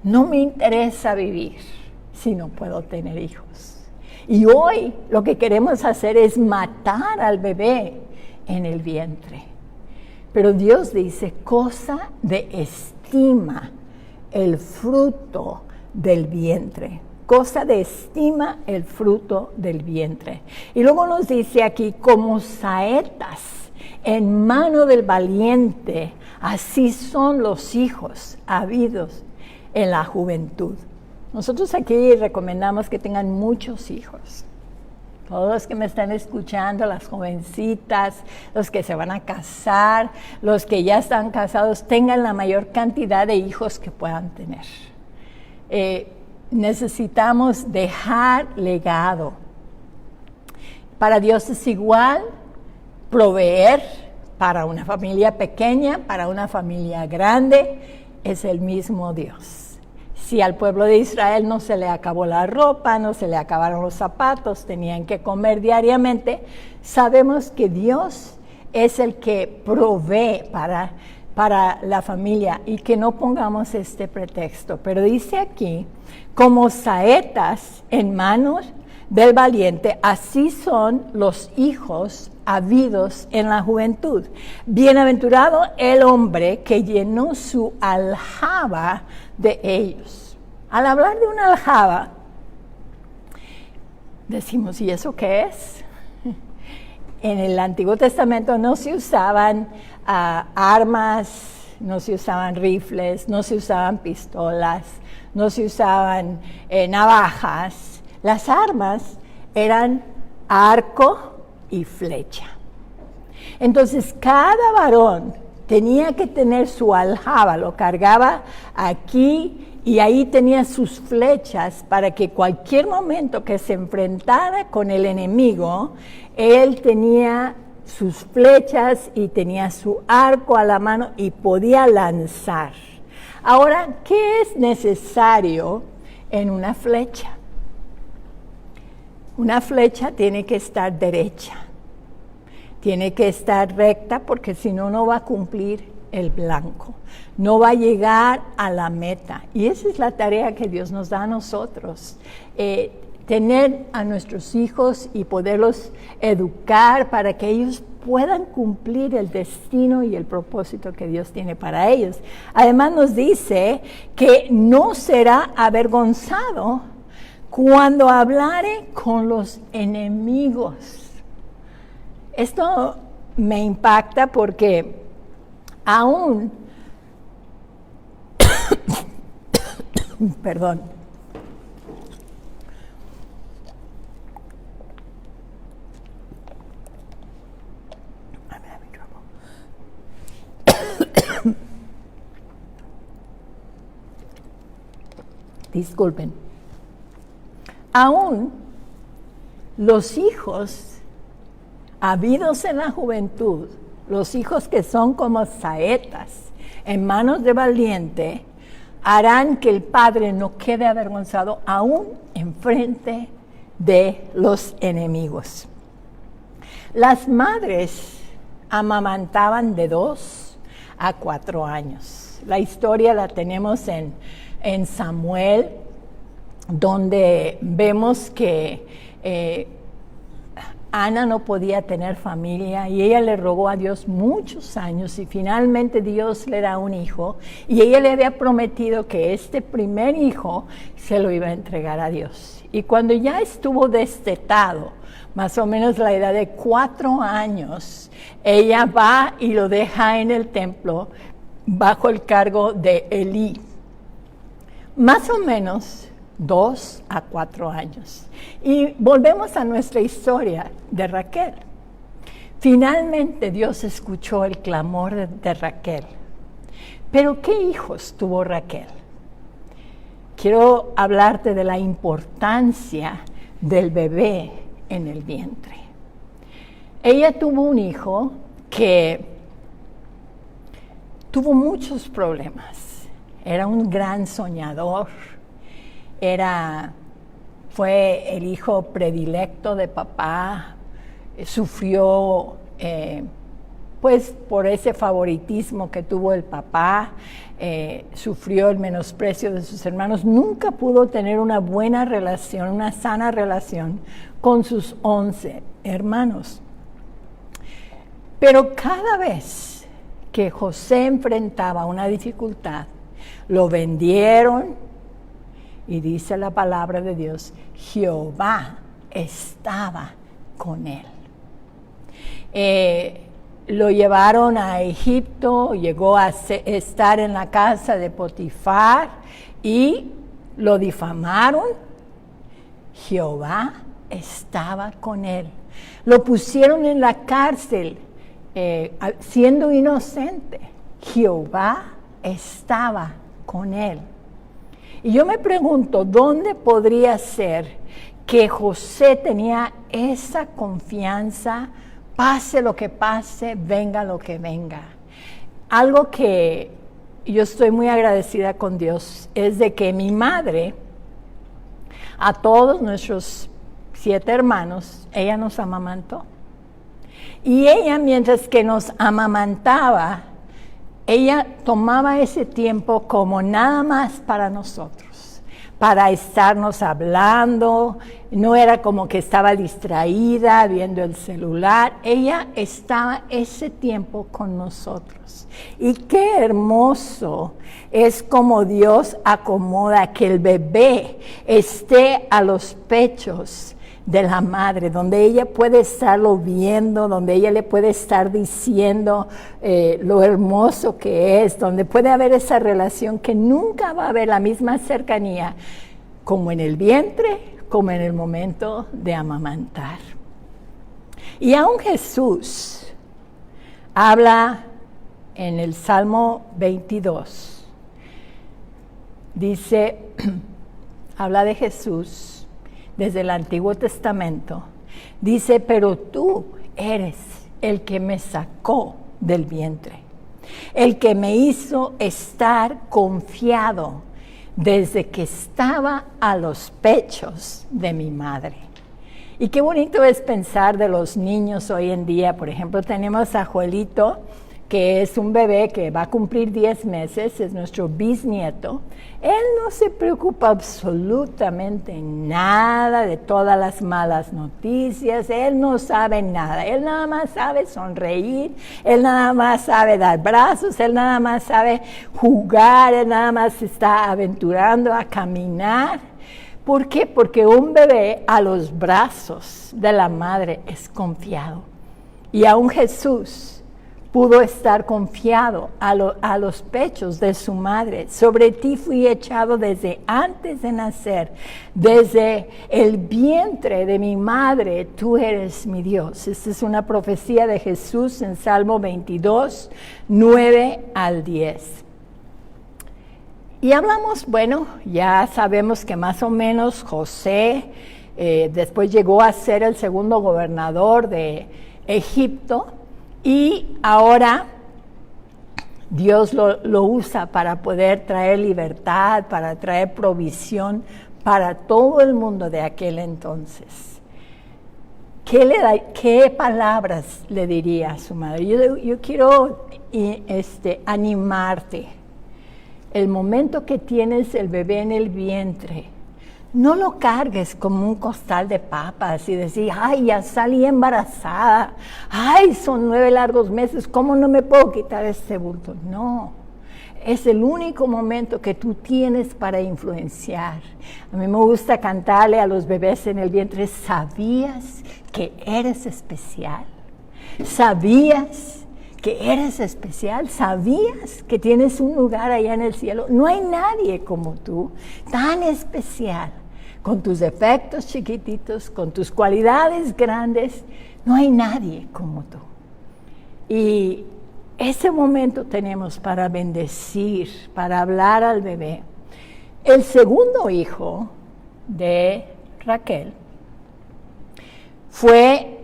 No me interesa vivir si no puedo tener hijos. Y hoy lo que queremos hacer es matar al bebé en el vientre. Pero Dios dice, cosa de estima el fruto del vientre. Cosa de estima el fruto del vientre. Y luego nos dice aquí, como saetas en mano del valiente, así son los hijos habidos en la juventud. Nosotros aquí recomendamos que tengan muchos hijos. Todos los que me están escuchando, las jovencitas, los que se van a casar, los que ya están casados, tengan la mayor cantidad de hijos que puedan tener. Necesitamos dejar legado. Para Dios es igual proveer, para una familia pequeña, para una familia grande, es el mismo Dios. Si al pueblo de Israel no se le acabó la ropa, no se le acabaron los zapatos, tenían que comer diariamente, sabemos que Dios es el que provee para la familia y que no pongamos este pretexto. Pero dice aquí, como saetas en manos del valiente, así son los hijos habidos en la juventud. Bienaventurado el hombre que llenó su aljaba de ellos. Al hablar de una aljaba, decimos, ¿y eso qué es? En el Antiguo Testamento no se usaban armas, no se usaban rifles, no se usaban pistolas, no se usaban navajas. Las armas eran arco y flecha. Entonces cada varón tenía que tener su aljaba, lo cargaba aquí y ahí tenía sus flechas para que cualquier momento que se enfrentara con el enemigo, él tenía sus flechas y tenía su arco a la mano y podía lanzar. Ahora, ¿qué es necesario en una flecha? Una flecha tiene que estar derecha, tiene que estar recta porque si no, no va a cumplir el blanco, no va a llegar a la meta. Y esa es la tarea que Dios nos da a nosotros, tener a nuestros hijos y poderlos educar para que ellos puedan cumplir el destino y el propósito que Dios tiene para ellos. Además nos dice que no será avergonzado cuando hablare con los enemigos. Esto me impacta porque aún, perdón, disculpen, aún los hijos habidos en la juventud, los hijos que son como saetas en manos de valiente, harán que el padre no quede avergonzado aún en frente de los enemigos. Las madres amamantaban de 2 a 4 años. La historia la tenemos en Samuel, donde vemos que Ana no podía tener familia y ella le rogó a Dios muchos años y finalmente Dios le da un hijo y ella le había prometido que este primer hijo se lo iba a entregar a Dios. Y cuando ya estuvo destetado, más o menos la edad de 4 años, ella va y lo deja en el templo bajo el cargo de Elí. Más o menos 2 a 4 años. Y volvemos a nuestra historia de Raquel. Finalmente Dios escuchó el clamor de Raquel. Pero ¿qué hijos tuvo Raquel? Quiero hablarte de la importancia del bebé en el vientre. Ella tuvo un hijo que tuvo muchos problemas. Era un gran soñador. Fue el hijo predilecto de papá, sufrió pues por ese favoritismo que tuvo el papá, sufrió el menosprecio de sus hermanos, nunca pudo tener una buena relación, una sana relación con sus 11 hermanos. Pero cada vez que José enfrentaba una dificultad, lo vendieron. Y dice la palabra de Dios, Jehová estaba con él. Lo llevaron a Egipto, llegó a estar en la casa de Potifar y lo difamaron. Jehová estaba con él. Lo pusieron en la cárcel siendo inocente. Jehová estaba con él. Y yo me pregunto, ¿dónde podría ser que José tenía esa confianza pase lo que pase, venga lo que venga. Algo que yo estoy muy agradecida con Dios es de que mi madre, a todos nuestros 7 hermanos, ella nos amamantó. Y ella, mientras que nos amamantaba, ella tomaba ese tiempo como nada más para nosotros, para estarnos hablando. No era como que estaba distraída viendo el celular. Ella estaba ese tiempo con nosotros. Y qué hermoso es como Dios acomoda que el bebé esté a los pechos de la madre, donde ella puede estarlo viendo, donde ella le puede estar diciendo lo hermoso que es, donde puede haber esa relación que nunca va a haber la misma cercanía como en el vientre, como en el momento de amamantar. Y aún Jesús habla en el Salmo 22, dice, habla de Jesús desde el Antiguo Testamento, dice, pero tú eres el que me sacó del vientre, el que me hizo estar confiado desde que estaba a los pechos de mi madre. Y qué bonito es pensar de los niños hoy en día. Por ejemplo, tenemos a Joelito, que es un bebé que va a cumplir 10 meses, es nuestro bisnieto. Él no se preocupa absolutamente nada de todas las malas noticias, él no sabe nada, él nada más sabe sonreír, él nada más sabe dar brazos, él nada más sabe jugar, él nada más se está aventurando a caminar. ¿Por qué? Porque un bebé a los brazos de la madre es confiado. Y aún Jesús pudo estar confiado a los pechos de su madre. Sobre ti fui echado desde antes de nacer, desde el vientre de mi madre, tú eres mi Dios. Esta es una profecía de Jesús en Salmo 22, 9 al 10. Y hablamos, bueno, ya sabemos que más o menos José después llegó a ser el segundo gobernador de Egipto. Y ahora Dios lo usa para poder traer libertad, para traer provisión para todo el mundo de aquel entonces. ¿Qué palabras le diría a su madre? Yo quiero animarte. El momento que tienes el bebé en el vientre, no lo cargues como un costal de papas y decir, ay, ya salí embarazada, ay, son 9 largos meses, ¿cómo no me puedo quitar este bulto? No, es el único momento que tú tienes para influenciar. A mí me gusta cantarle a los bebés en el vientre, ¿sabías que eres especial? ¿Sabías que eres especial? ¿Sabías que tienes un lugar allá en el cielo? No hay nadie como tú, tan especial. Con tus defectos chiquititos, con tus cualidades grandes, no hay nadie como tú. Y ese momento tenemos para bendecir, para hablar al bebé. El segundo hijo de Raquel fue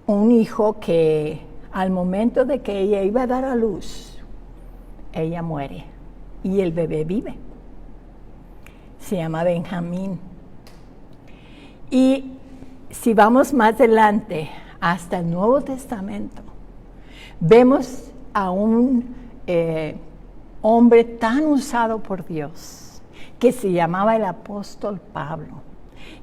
un hijo que al momento de que ella iba a dar a luz, ella muere y el bebé vive. Se llama Benjamín. Y si vamos más adelante, hasta el Nuevo Testamento, vemos a un hombre tan usado por Dios, que se llamaba el apóstol Pablo,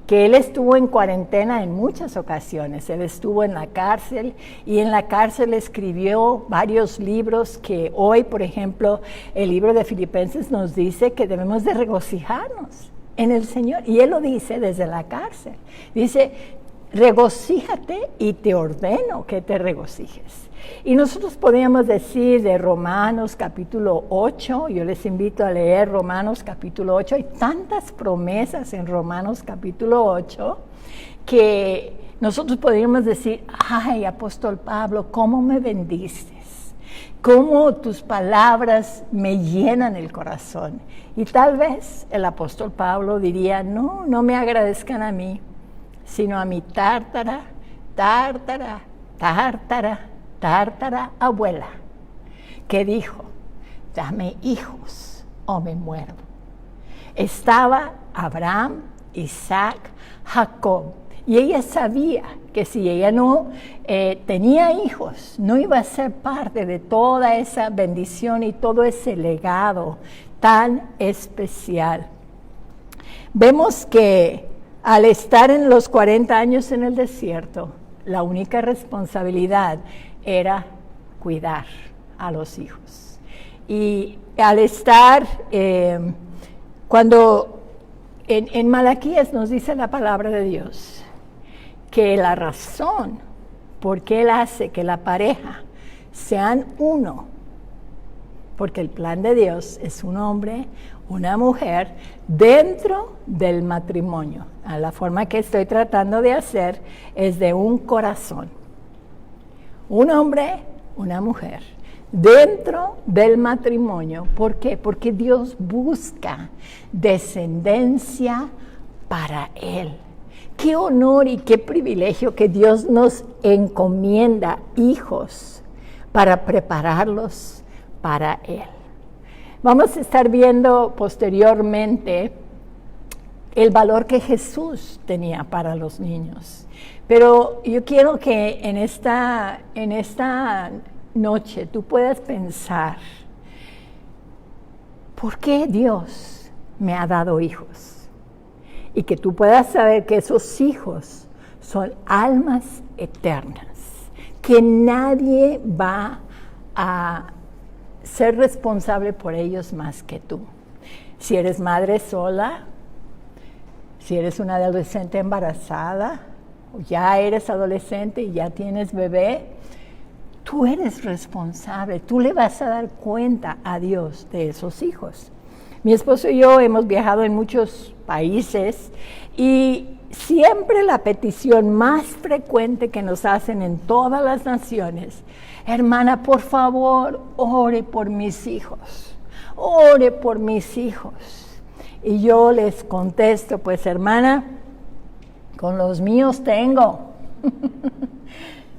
que él estuvo en cuarentena en muchas ocasiones. Él estuvo en la cárcel y en la cárcel escribió varios libros que hoy, por ejemplo, el libro de Filipenses nos dice que debemos de regocijarnos en el Señor. Y él lo dice desde la cárcel. Dice, regocíjate y te ordeno que te regocijes. Y nosotros podríamos decir de Romanos capítulo 8, yo les invito a leer Romanos capítulo 8, hay tantas promesas en Romanos capítulo 8 que nosotros podríamos decir, ay, apóstol Pablo, ¿cómo me bendices? ¿Cómo tus palabras me llenan el corazón? Y tal vez el apóstol Pablo diría, no me agradezcan a mí, sino a mi tártara, tártara abuela, que dijo, dame hijos o me muero. Estaba Abraham, Isaac, Jacob, y ella sabía que si ella no tenía hijos, no iba a ser parte de toda esa bendición y todo ese legado tan especial. Vemos que al estar en los 40 años en el desierto, la única responsabilidad era cuidar a los hijos. Y al estar, cuando en Malaquías nos dice la palabra de Dios, que la razón por qué Él hace que la pareja sean uno, porque el plan de Dios es un hombre, una mujer, dentro del matrimonio. La forma que estoy tratando de hacer es de un corazón. Un hombre, una mujer, dentro del matrimonio. ¿Por qué? Porque Dios busca descendencia para Él. Qué honor y qué privilegio que Dios nos encomienda hijos para prepararlos para Él. Vamos a estar viendo posteriormente el valor que Jesús tenía para los niños. Pero yo quiero que en esta noche tú puedas pensar, ¿por qué Dios me ha dado hijos? Y que tú puedas saber que esos hijos son almas eternas, que nadie va a ser responsable por ellos más que tú. Si eres madre sola, si eres una adolescente embarazada, o ya eres adolescente y ya tienes bebé, tú eres responsable, tú le vas a dar cuenta a Dios de esos hijos. Mi esposo y yo hemos viajado en muchos países y siempre la petición más frecuente que nos hacen en todas las naciones, hermana, por favor, ore por mis hijos, ore por mis hijos. Y yo les contesto, pues hermana, con los míos tengo,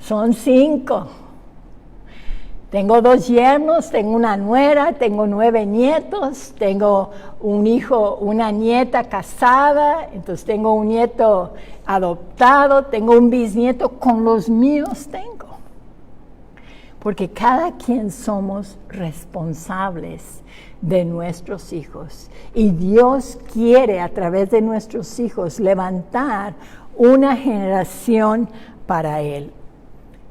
son 5. Tengo 2 yernos, tengo una nuera, tengo 9 nietos, tengo un hijo, una nieta casada, entonces tengo un nieto adoptado, tengo un bisnieto, con los míos tengo. Porque cada quien somos responsables de nuestros hijos. Y Dios quiere a través de nuestros hijos levantar una generación para Él.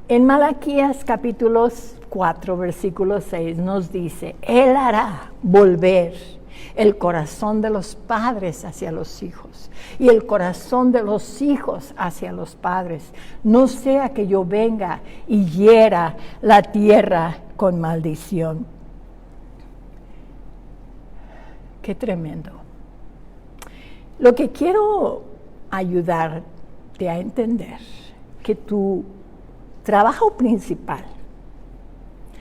En Malaquías capítulo 4, versículo 6 nos dice, Él hará volver el corazón de los padres hacia los hijos y el corazón de los hijos hacia los padres. No sea que yo venga y hiera la tierra con maldición. Qué tremendo. Lo que quiero ayudarte a entender, que tu trabajo principal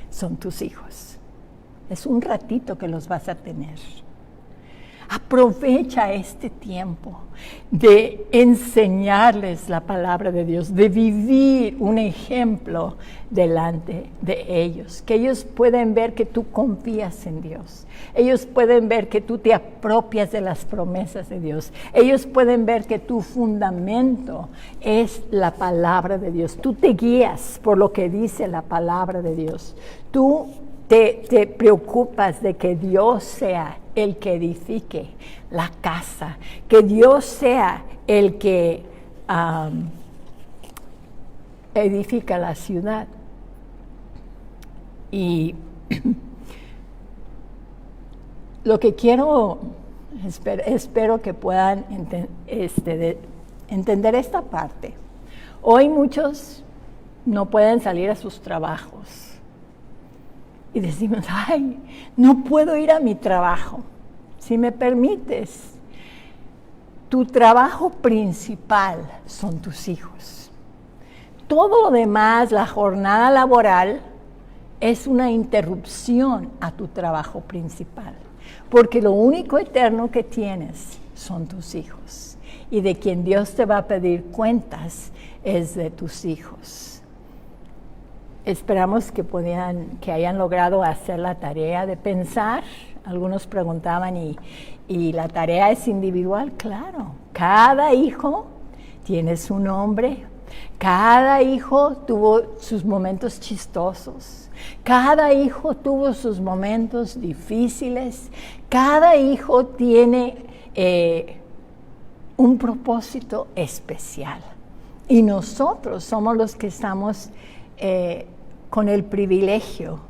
son tus hijos. Es un ratito que los vas a tener. Aprovecha este tiempo de enseñarles la palabra de Dios, de vivir un ejemplo delante de ellos, que ellos pueden ver que tú confías en Dios, ellos pueden ver que tú te apropias de las promesas de Dios, ellos pueden ver que tu fundamento es la palabra de Dios, tú te guías por lo que dice la palabra de Dios, tú te preocupas de que Dios sea el que edifique la casa, que Dios sea el que edifica la ciudad. Y lo que quiero, espero que puedan entender esta parte. Hoy muchos no pueden salir a sus trabajos. Y decimos, ay, no puedo ir a mi trabajo. Si me permites, tu trabajo principal son tus hijos. Todo lo demás, la jornada laboral, es una interrupción a tu trabajo principal. Porque lo único eterno que tienes son tus hijos. Y de quien Dios te va a pedir cuentas es de tus hijos. esperamos que hayan logrado hacer la tarea de pensar. Algunos preguntaban, ¿y la tarea es individual? Claro, cada hijo tiene su nombre, cada hijo tuvo sus momentos chistosos, cada hijo tuvo sus momentos difíciles, cada hijo tiene un propósito especial. Y nosotros somos los que estamos con el privilegio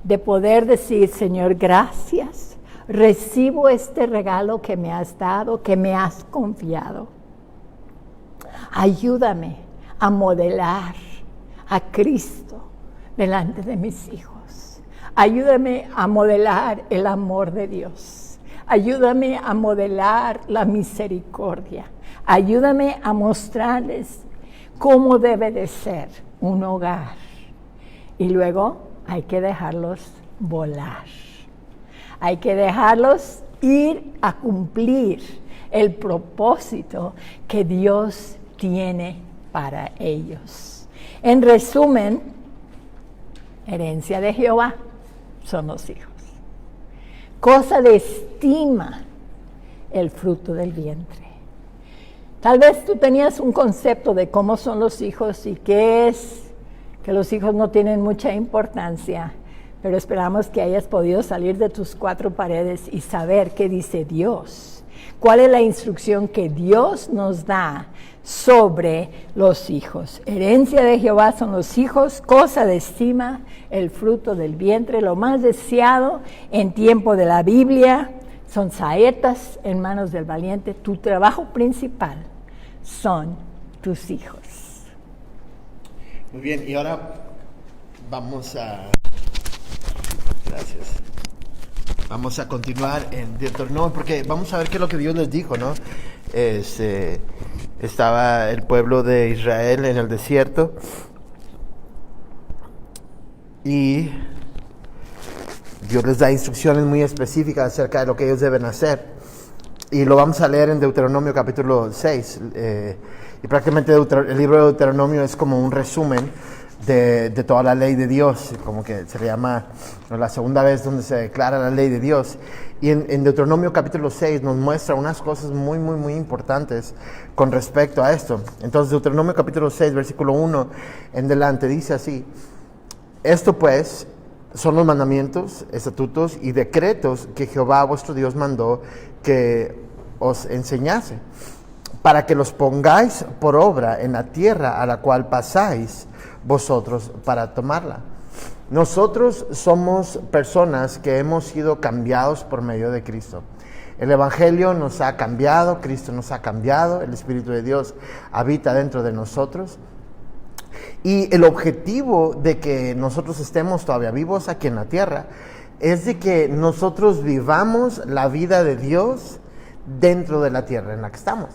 de poder decir, Señor, gracias, recibo este regalo que me has dado, que me has confiado. Ayúdame a modelar a Cristo delante de mis hijos. Ayúdame a modelar el amor de Dios. Ayúdame a modelar la misericordia. Ayúdame a mostrarles cómo debe de ser un hogar. Y luego hay que dejarlos volar. Hay que dejarlos ir a cumplir el propósito que Dios tiene para ellos. En resumen, herencia de Jehová son los hijos. Cosa de estima, el fruto del vientre. Tal vez tú tenías un concepto de cómo son los hijos y qué es, que los hijos no tienen mucha importancia, pero esperamos que hayas podido salir de tus cuatro paredes y saber qué dice Dios. ¿Cuál es la instrucción que Dios nos da sobre los hijos? Herencia de Jehová son los hijos, cosa de estima, el fruto del vientre, lo más deseado en tiempo de la Biblia. Son saetas en manos del valiente. Tu trabajo principal son tus hijos. Muy bien, y ahora vamos a... Gracias. Vamos a continuar en Deuteronomio, porque vamos a ver qué es lo que Dios les dijo, ¿no? Estaba el pueblo de Israel en el desierto y Dios les da instrucciones muy específicas acerca de lo que ellos deben hacer. Y lo vamos a leer en Deuteronomio capítulo 6. Y prácticamente el libro de Deuteronomio es como un resumen de toda la ley de Dios, como que se le llama, ¿no?, la segunda vez donde se declara la ley de Dios. Y en Deuteronomio capítulo 6 nos muestra unas cosas muy, muy, muy importantes con respecto a esto. Entonces Deuteronomio capítulo 6, versículo 1 en delante, dice así: esto pues son los mandamientos, estatutos y decretos que Jehová vuestro Dios mandó que os enseñase, para que los pongáis por obra en la tierra a la cual pasáis vosotros para tomarla. Nosotros somos personas que hemos sido cambiados por medio de Cristo. El Evangelio nos ha cambiado, Cristo nos ha cambiado, el Espíritu de Dios habita dentro de nosotros. Y el objetivo de que nosotros estemos todavía vivos aquí en la tierra es de que nosotros vivamos la vida de Dios dentro de la tierra en la que estamos.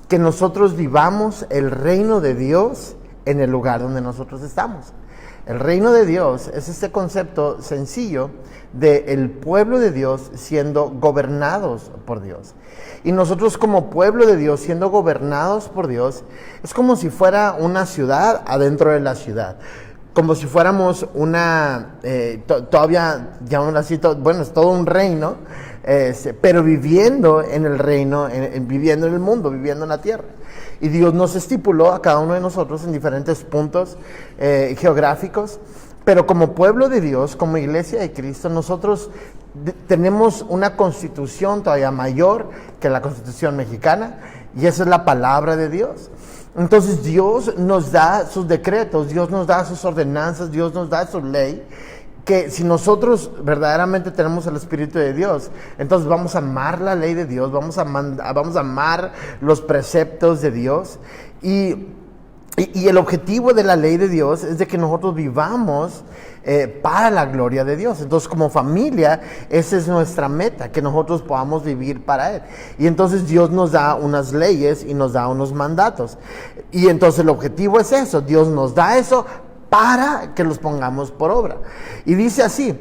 Que nosotros vivamos el reino de Dios en el lugar donde nosotros estamos. El reino de Dios es este concepto sencillo del pueblo de Dios siendo gobernados por Dios. Y nosotros como pueblo de Dios siendo gobernados por Dios es como si fuera una ciudad adentro de la ciudad. Como si fuéramos una, todavía, llamémoslo así, bueno, es todo un reino, pero viviendo en el reino, viviendo en el mundo, viviendo en la tierra. Y Dios nos estipuló a cada uno de nosotros en diferentes puntos geográficos, pero como pueblo de Dios, como iglesia de Cristo, nosotros tenemos una constitución todavía mayor que la Constitución mexicana, y esa es la palabra de Dios. Entonces Dios nos da sus decretos, Dios nos da sus ordenanzas, Dios nos da su ley, que si nosotros verdaderamente tenemos el Espíritu de Dios, entonces vamos a amar la ley de Dios, vamos a amar los preceptos de Dios, y el objetivo de la ley de Dios es de que nosotros vivamos para la gloria de Dios. Entonces, como familia, esa es nuestra meta, que nosotros podamos vivir para Él. Y entonces Dios nos da unas leyes y nos da unos mandatos. Y entonces el objetivo es eso, Dios nos da eso para que los pongamos por obra. Y dice así,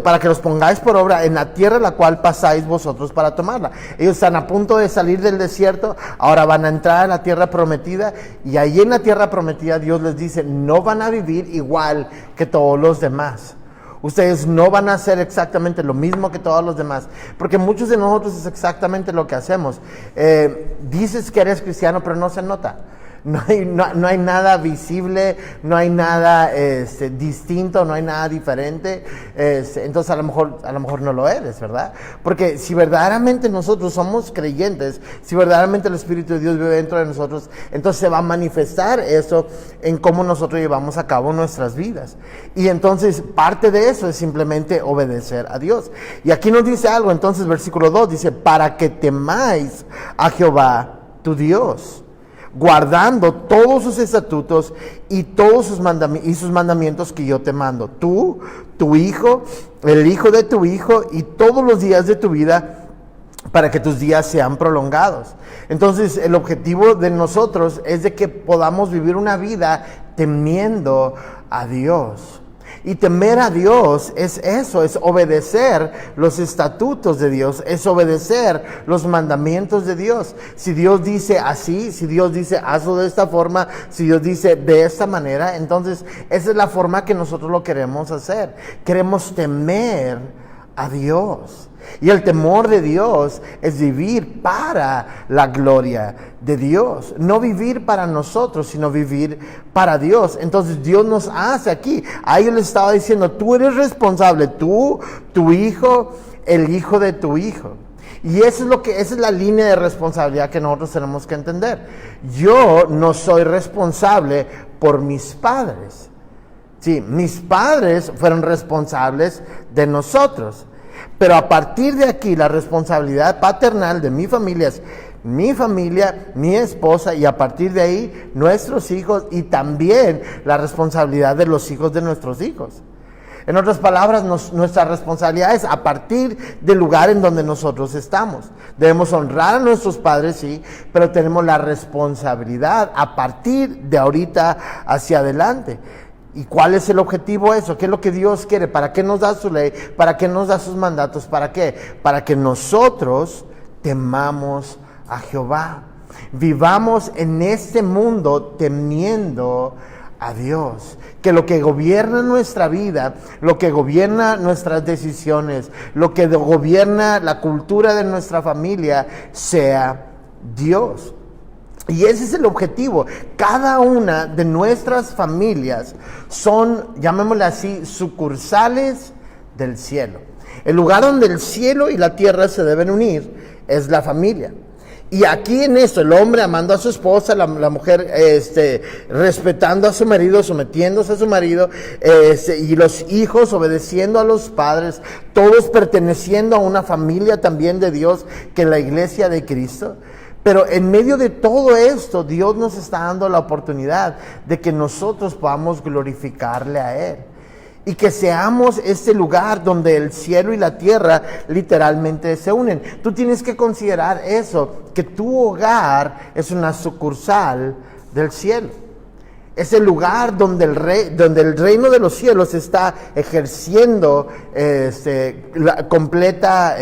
para que los pongáis por obra en la tierra la cual pasáis vosotros para tomarla. Ellos están a punto de salir del desierto, ahora van a entrar a la tierra prometida, y ahí en la tierra prometida Dios les dice, no van a vivir igual que todos los demás. Ustedes no van a hacer exactamente lo mismo que todos los demás, porque muchos de nosotros es exactamente lo que hacemos. Dices que eres cristiano, pero no se nota. No hay nada visible, no hay nada distinto, no hay nada diferente. Entonces a lo mejor no lo eres, ¿verdad? Porque si verdaderamente nosotros somos creyentes, si verdaderamente el Espíritu de Dios vive dentro de nosotros, entonces se va a manifestar eso en cómo nosotros llevamos a cabo nuestras vidas. Y entonces parte de eso es simplemente obedecer a Dios. Y aquí nos dice algo, entonces versículo 2 dice, para que temáis a Jehová tu Dios, guardando todos sus estatutos y todos sus mandamientos que yo te mando, tú, tu hijo, el hijo de tu hijo, y todos los días de tu vida, para que tus días sean prolongados. Entonces el objetivo de nosotros es de que podamos vivir una vida temiendo a Dios. Y temer a Dios es eso, es obedecer los estatutos de Dios, es obedecer los mandamientos de Dios. Si Dios dice así, si Dios dice hazlo de esta forma, si Dios dice de esta manera, entonces esa es la forma que nosotros lo queremos hacer. Queremos temer a Dios. Y el temor de Dios es vivir para la gloria de Dios. No vivir para nosotros, sino vivir para Dios. Entonces Dios nos hace aquí. A ellos les estaba diciendo, tú eres responsable, tú, tu hijo, el hijo de tu hijo. Y esa es la línea de responsabilidad que nosotros tenemos que entender. Yo no soy responsable por mis padres. Sí, mis padres fueron responsables de nosotros. Pero a partir de aquí, la responsabilidad paternal de mi familia es mi familia, mi esposa, y a partir de ahí, nuestros hijos, y también la responsabilidad de los hijos de nuestros hijos. En otras palabras, nuestra responsabilidad es a partir del lugar en donde nosotros estamos. Debemos honrar a nuestros padres, sí, pero tenemos la responsabilidad a partir de ahorita hacia adelante. ¿Y cuál es el objetivo de eso? ¿Qué es lo que Dios quiere? ¿Para qué nos da su ley? ¿Para qué nos da sus mandatos? ¿Para qué? Para que nosotros temamos a Jehová. Vivamos en este mundo temiendo a Dios. Que lo que gobierna nuestra vida, lo que gobierna nuestras decisiones, lo que gobierna la cultura de nuestra familia, sea Dios. Y ese es el objetivo. Cada una de nuestras familias son, llamémosle así, sucursales del cielo. El lugar donde el cielo y la tierra se deben unir es la familia. Y aquí en esto, el hombre amando a su esposa, la mujer respetando a su marido, sometiéndose a su marido, y los hijos obedeciendo a los padres, todos perteneciendo a una familia también de Dios, que es la iglesia de Cristo. Pero en medio de todo esto, Dios nos está dando la oportunidad de que nosotros podamos glorificarle a Él. Y que seamos este lugar donde el cielo y la tierra literalmente se unen. Tú tienes que considerar eso, que tu hogar es una sucursal del cielo. Es el lugar donde el reino de los cielos está ejerciendo la completa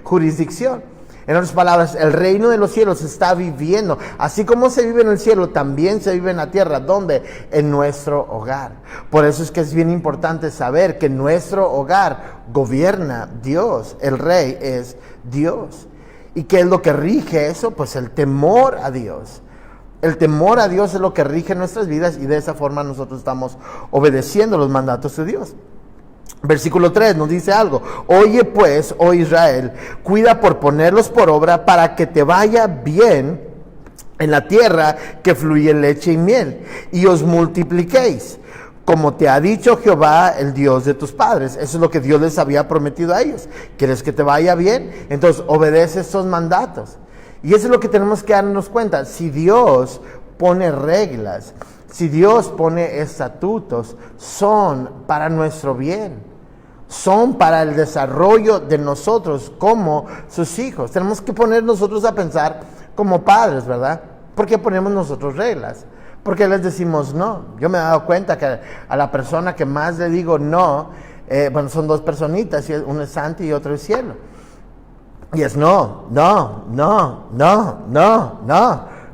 jurisdicción. En otras palabras, el reino de los cielos se está viviendo. Así como se vive en el cielo, también se vive en la tierra. ¿Dónde? En nuestro hogar. Por eso es que es bien importante saber que nuestro hogar gobierna Dios. El rey es Dios. ¿Y qué es lo que rige eso? Pues el temor a Dios. El temor a Dios es lo que rige nuestras vidas, y de esa forma nosotros estamos obedeciendo los mandatos de Dios. Versículo 3 nos dice algo. Oye pues, oh Israel, cuida por ponerlos por obra para que te vaya bien en la tierra que fluye leche y miel, y os multipliquéis, como te ha dicho Jehová, el Dios de tus padres. Eso es lo que Dios les había prometido a ellos. ¿Quieres que te vaya bien? Entonces obedece estos mandatos. Y eso es lo que tenemos que darnos cuenta. Si Dios pone reglas, si Dios pone estatutos, son para nuestro bien, son para el desarrollo de nosotros como sus hijos. Tenemos que poner nosotros a pensar como padres, ¿verdad? ¿Por qué ponemos nosotros reglas? ¿Por qué les decimos no? Yo me he dado cuenta que a la persona que más le digo no, bueno, son dos personitas, uno es Santi y otro es Cielo. Y es no.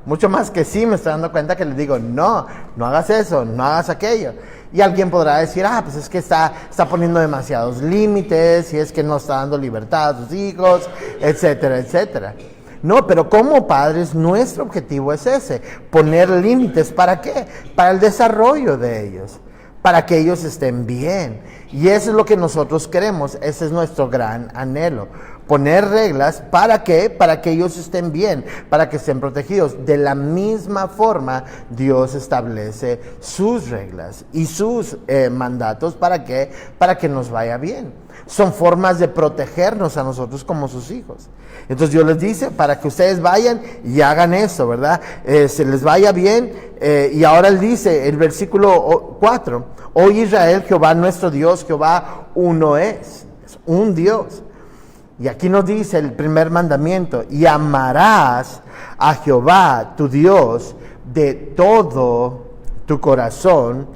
Mucho más que sí, me estoy dando cuenta que les digo, no hagas eso, no hagas aquello. Y alguien podrá decir, pues es que está poniendo demasiados límites, y es que no está dando libertad a sus hijos, etcétera, etcétera. No, pero como padres, nuestro objetivo es ese, poner límites. ¿Para qué? Para el desarrollo de ellos, para que ellos estén bien. Y eso es lo que nosotros queremos, ese es nuestro gran anhelo. Poner reglas, ¿para qué? Para que ellos estén bien, para que estén protegidos. De la misma forma, Dios establece sus reglas y sus mandatos, ¿para qué? Para que nos vaya bien. Son formas de protegernos a nosotros como sus hijos. Entonces Dios les dice, para que ustedes vayan y hagan eso, ¿verdad? Se les vaya bien. Y ahora Él dice, el versículo 4, oh Israel, Jehová nuestro Dios, Jehová uno es un Dios. Y aquí nos dice el primer mandamiento, y amarás a Jehová tu Dios de todo tu corazón,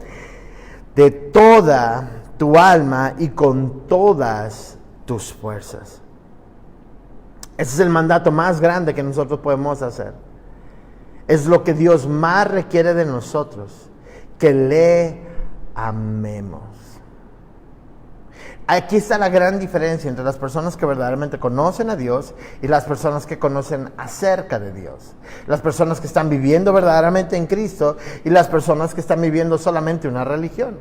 de toda tu alma y con todas tus fuerzas. Ese es el mandato más grande que nosotros podemos hacer. Es lo que Dios más requiere de nosotros, que le amemos. Aquí está la gran diferencia entre las personas que verdaderamente conocen a Dios y las personas que conocen acerca de Dios. Las personas que están viviendo verdaderamente en Cristo y las personas que están viviendo solamente una religión.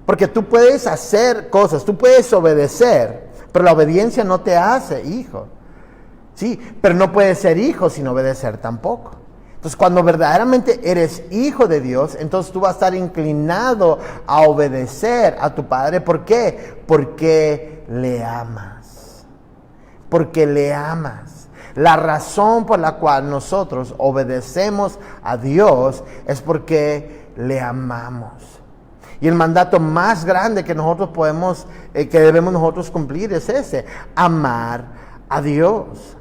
Porque tú puedes hacer cosas, tú puedes obedecer, pero la obediencia no te hace hijo. Sí, pero no puedes ser hijo sin obedecer tampoco. Entonces, cuando verdaderamente eres hijo de Dios, entonces tú vas a estar inclinado a obedecer a tu Padre. ¿Por qué? Porque le amas. Porque le amas. La razón por la cual nosotros obedecemos a Dios es porque le amamos. Y el mandato más grande que nosotros que debemos nosotros cumplir es ese, amar a Dios.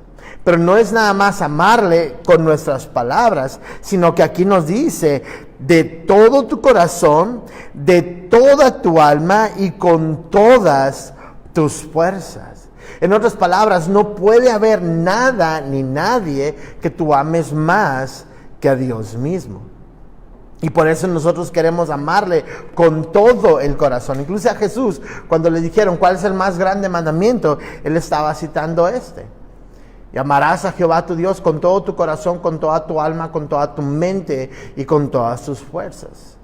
Pero no es nada más amarle con nuestras palabras, sino que aquí nos dice, de todo tu corazón, de toda tu alma y con todas tus fuerzas. En otras palabras, no puede haber nada ni nadie que tú ames más que a Dios mismo. Y por eso nosotros queremos amarle con todo el corazón. Incluso a Jesús, cuando le dijeron cuál es el más grande mandamiento, Él estaba citando este. Y amarás a Jehová tu Dios con todo tu corazón, con toda tu alma, con toda tu mente y con todas tus fuerzas.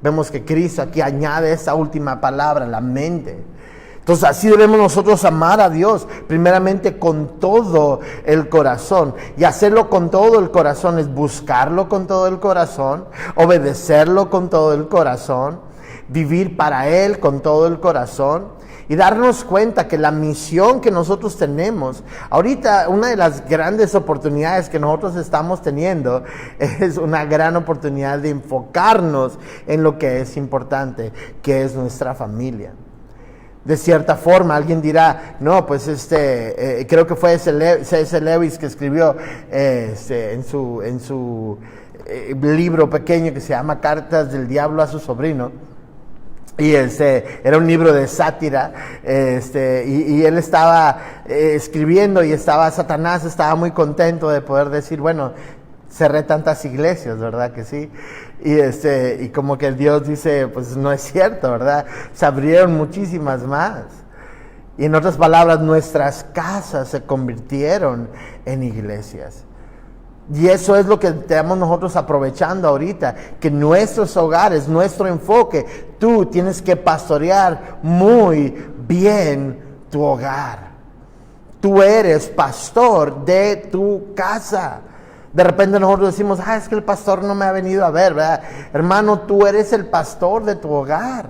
Vemos que Cristo aquí añade esa última palabra, la mente. Entonces así debemos nosotros amar a Dios, primeramente con todo el corazón. Y hacerlo con todo el corazón es buscarlo con todo el corazón, obedecerlo con todo el corazón, vivir para Él con todo el corazón. Y darnos cuenta que la misión que nosotros tenemos, ahorita una de las grandes oportunidades que nosotros estamos teniendo es una gran oportunidad de enfocarnos en lo que es importante, que es nuestra familia. De cierta forma, alguien dirá, no, pues creo que fue C.S. Lewis que escribió en su libro pequeño que se llama Cartas del Diablo a su sobrino. Y era un libro de sátira, y él estaba escribiendo y Satanás estaba muy contento de poder decir, bueno, cerré tantas iglesias, ¿verdad que sí? Y como que Dios dice, pues no es cierto, ¿verdad? Se abrieron muchísimas más. Y en otras palabras, nuestras casas se convirtieron en iglesias. Y eso es lo que estamos nosotros aprovechando ahorita, que nuestros hogares, nuestro enfoque, tú tienes que pastorear muy bien tu hogar. Tú eres pastor de tu casa. De repente nosotros decimos, es que el pastor no me ha venido a ver, ¿verdad? Hermano, tú eres el pastor de tu hogar.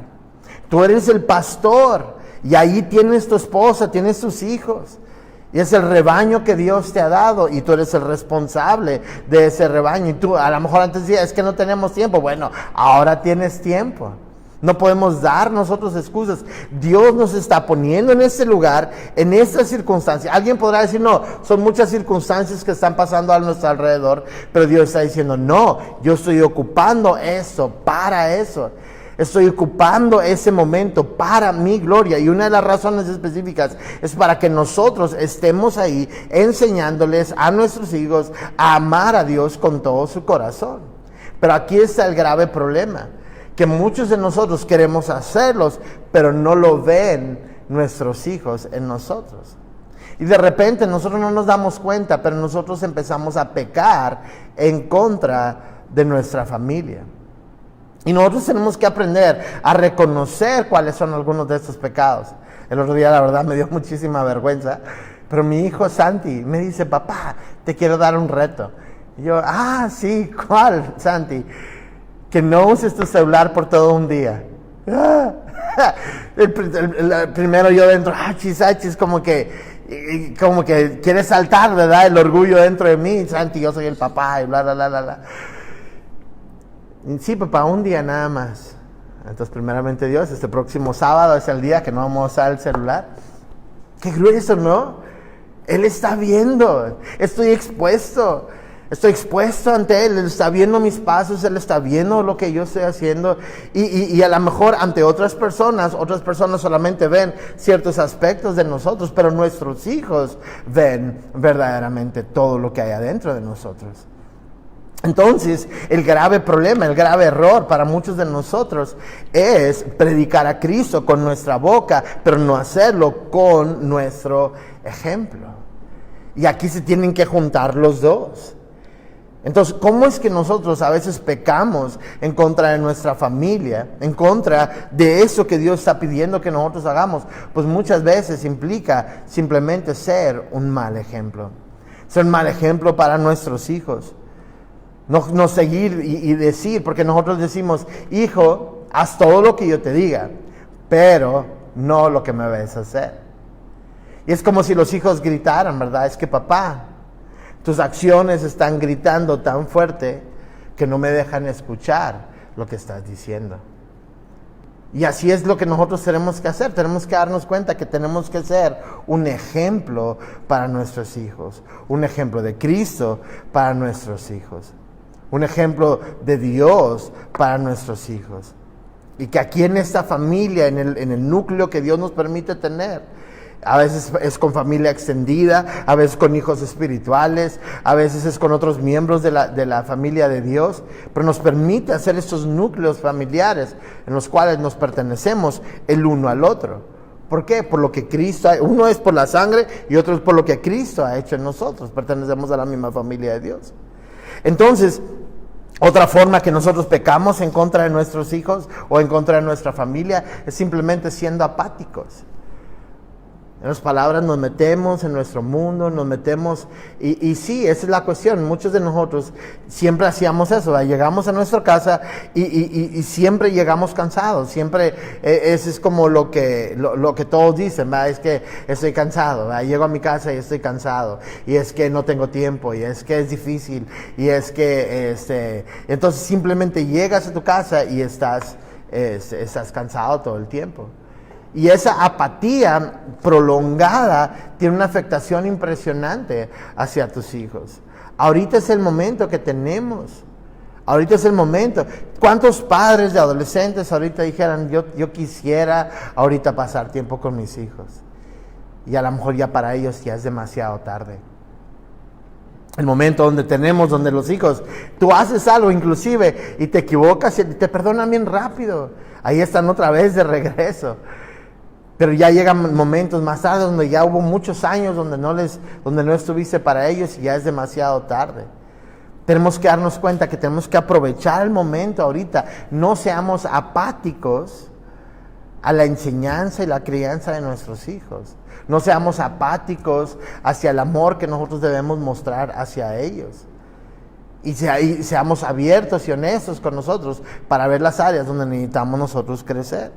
Tú eres el pastor. Y ahí tienes tu esposa, tienes tus hijos. Y es el rebaño que Dios te ha dado y tú eres el responsable de ese rebaño. Y tú a lo mejor antes decías, es que no tenemos tiempo. Bueno, ahora tienes tiempo. No podemos dar nosotros excusas. Dios nos está poniendo en este lugar, en esta circunstancia. Alguien podrá decir, no, son muchas circunstancias que están pasando a nuestro alrededor, pero Dios está diciendo, no, yo estoy ocupando eso, para eso. Estoy ocupando ese momento para mi gloria. Y una de las razones específicas es para que nosotros estemos ahí enseñándoles a nuestros hijos a amar a Dios con todo su corazón. Pero aquí está el grave problema, que muchos de nosotros queremos hacerlos, pero no lo ven nuestros hijos en nosotros. Y de repente nosotros no nos damos cuenta, pero nosotros empezamos a pecar en contra de nuestra familia. Y nosotros tenemos que aprender a reconocer cuáles son algunos de estos pecados. El otro día, la verdad, me dio muchísima vergüenza, pero mi hijo Santi me dice, papá, te quiero dar un reto. Y yo, sí, ¿cuál, Santi? Que no uses tu celular por todo un día. El primero yo dentro, achis, como que quiere saltar, ¿verdad? El orgullo dentro de mí, Santi, yo soy el papá y bla, bla, bla, bla, bla. Sí, papá, un día nada más. Entonces, primeramente Dios, este próximo sábado es el día que no vamos a usar el celular. Qué grueso, ¿no? Él está viendo, estoy expuesto ante Él está viendo mis pasos, Él está viendo lo que yo estoy haciendo y a lo mejor ante otras personas solamente ven ciertos aspectos de nosotros, pero nuestros hijos ven verdaderamente todo lo que hay adentro de nosotros. Entonces, el grave problema, el grave error para muchos de nosotros es predicar a Cristo con nuestra boca, pero no hacerlo con nuestro ejemplo. Y aquí se tienen que juntar los dos. Entonces, ¿cómo es que nosotros a veces pecamos en contra de nuestra familia, en contra de eso que Dios está pidiendo que nosotros hagamos? Pues muchas veces implica simplemente ser un mal ejemplo. Ser un mal ejemplo para nuestros hijos. No seguir y decir, porque nosotros decimos, hijo, haz todo lo que yo te diga, pero no lo que me ves hacer. Y es como si los hijos gritaran, ¿verdad? Es que papá, tus acciones están gritando tan fuerte que no me dejan escuchar lo que estás diciendo. Y así es lo que nosotros tenemos que hacer. Tenemos que darnos cuenta que tenemos que ser un ejemplo para nuestros hijos. Un ejemplo de Cristo para nuestros hijos. Un ejemplo de Dios para nuestros hijos. Y que aquí en esta familia, en el núcleo que Dios nos permite tener, a veces es con familia extendida, a veces con hijos espirituales, a veces es con otros miembros de la familia de Dios, pero nos permite hacer estos núcleos familiares en los cuales nos pertenecemos el uno al otro. ¿Por qué? Por lo que Cristo, uno es por la sangre y otro es por lo que Cristo ha hecho en nosotros, pertenecemos a la misma familia de Dios. Entonces, otra forma que nosotros pecamos en contra de nuestros hijos o en contra de nuestra familia es simplemente siendo apáticos. En las palabras nos metemos en nuestro mundo, nos metemos, y sí, esa es la cuestión. Muchos de nosotros siempre hacíamos eso, ¿verdad? Llegamos a nuestra casa y siempre llegamos cansados, siempre, eso es como lo que todos dicen, ¿verdad? Es que estoy cansado, ¿verdad? Llego a mi casa y estoy cansado, y es que no tengo tiempo, y es que es difícil, y es que, entonces simplemente llegas a tu casa y estás cansado todo el tiempo. Y esa apatía prolongada tiene una afectación impresionante hacia tus hijos. Ahorita es el momento que tenemos. Ahorita es el momento. ¿Cuántos padres de adolescentes ahorita dijeran, yo quisiera ahorita pasar tiempo con mis hijos? Y a lo mejor ya para ellos ya es demasiado tarde. El momento donde los hijos, tú haces algo inclusive y te equivocas y te perdonan bien rápido. Ahí están otra vez de regreso. Pero ya llegan momentos más tarde donde ya hubo muchos años donde no estuviste para ellos y ya es demasiado tarde. Tenemos que darnos cuenta que tenemos que aprovechar el momento ahorita. No seamos apáticos a la enseñanza y la crianza de nuestros hijos. No seamos apáticos hacia el amor que nosotros debemos mostrar hacia ellos. Y seamos abiertos y honestos con nosotros para ver las áreas donde necesitamos nosotros crecer.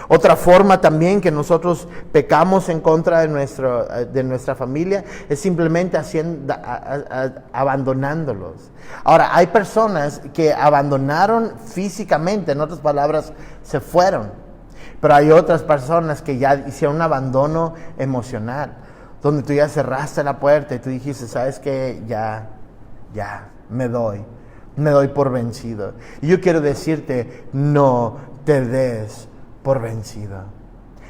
Otra forma también que nosotros pecamos en contra de nuestra familia es simplemente abandonándolos. Ahora, hay personas que abandonaron físicamente, en otras palabras, se fueron. Pero hay otras personas que ya hicieron un abandono emocional, donde tú ya cerraste la puerta y tú dijiste, ¿sabes qué? Ya, me doy por vencido. Y yo quiero decirte, no te des por vencido.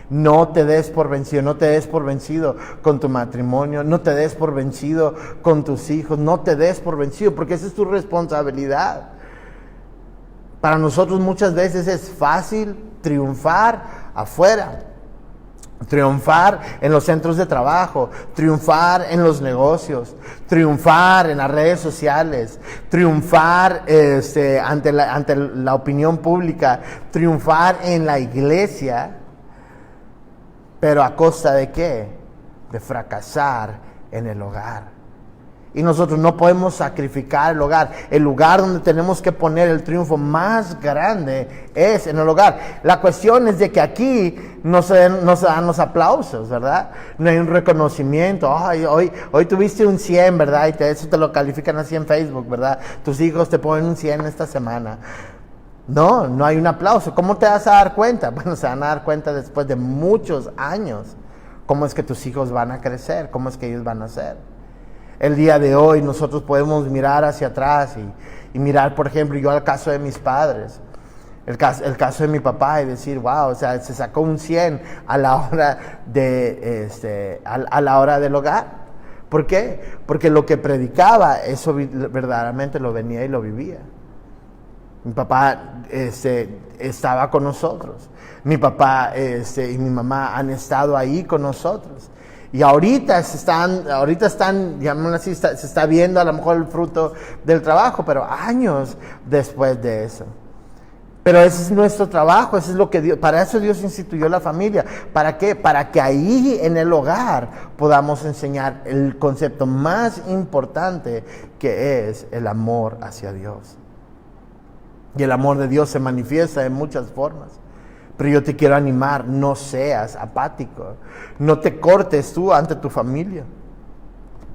No te des por vencido, no te des por vencido con tu matrimonio, no te des por vencido con tus hijos, no te des por vencido, porque esa es tu responsabilidad. Para nosotros muchas veces es fácil triunfar afuera, triunfar en los centros de trabajo, triunfar en los negocios, triunfar en las redes sociales, triunfar ante la opinión pública, triunfar en la iglesia, pero ¿a costa de qué? De fracasar en el hogar. Y nosotros no podemos sacrificar el lugar donde tenemos que poner el triunfo más grande es en el hogar. La cuestión es de que aquí no se dan los aplausos, ¿verdad? No hay un reconocimiento. Ay, hoy tuviste un 100, ¿verdad? Y eso te lo califican así en Facebook, ¿verdad? Tus hijos te ponen un 100 esta semana. No hay un aplauso. ¿Cómo te vas a dar cuenta? Bueno, se van a dar cuenta después de muchos años. ¿Cómo es que tus hijos van a crecer? ¿Cómo es que ellos van a ser? El día de hoy nosotros podemos mirar hacia atrás y mirar, por ejemplo, yo al caso de mis padres, el caso de mi papá y decir, wow, o sea, se sacó un 100 a la hora a la hora del hogar. ¿Por qué? Porque lo que predicaba, eso verdaderamente lo venía y lo vivía. Mi papá estaba con nosotros. Mi papá y mi mamá han estado ahí con nosotros. Y ahorita están, llamémoslo así, se está viendo a lo mejor el fruto del trabajo, pero años después de eso. Pero ese es nuestro trabajo, eso es lo que Dios, para eso Dios instituyó la familia. ¿Para qué? Para que ahí en el hogar podamos enseñar el concepto más importante, que es el amor hacia Dios. Y el amor de Dios se manifiesta en muchas formas. Pero yo te quiero animar, no seas apático, no te cortes tú ante tu familia.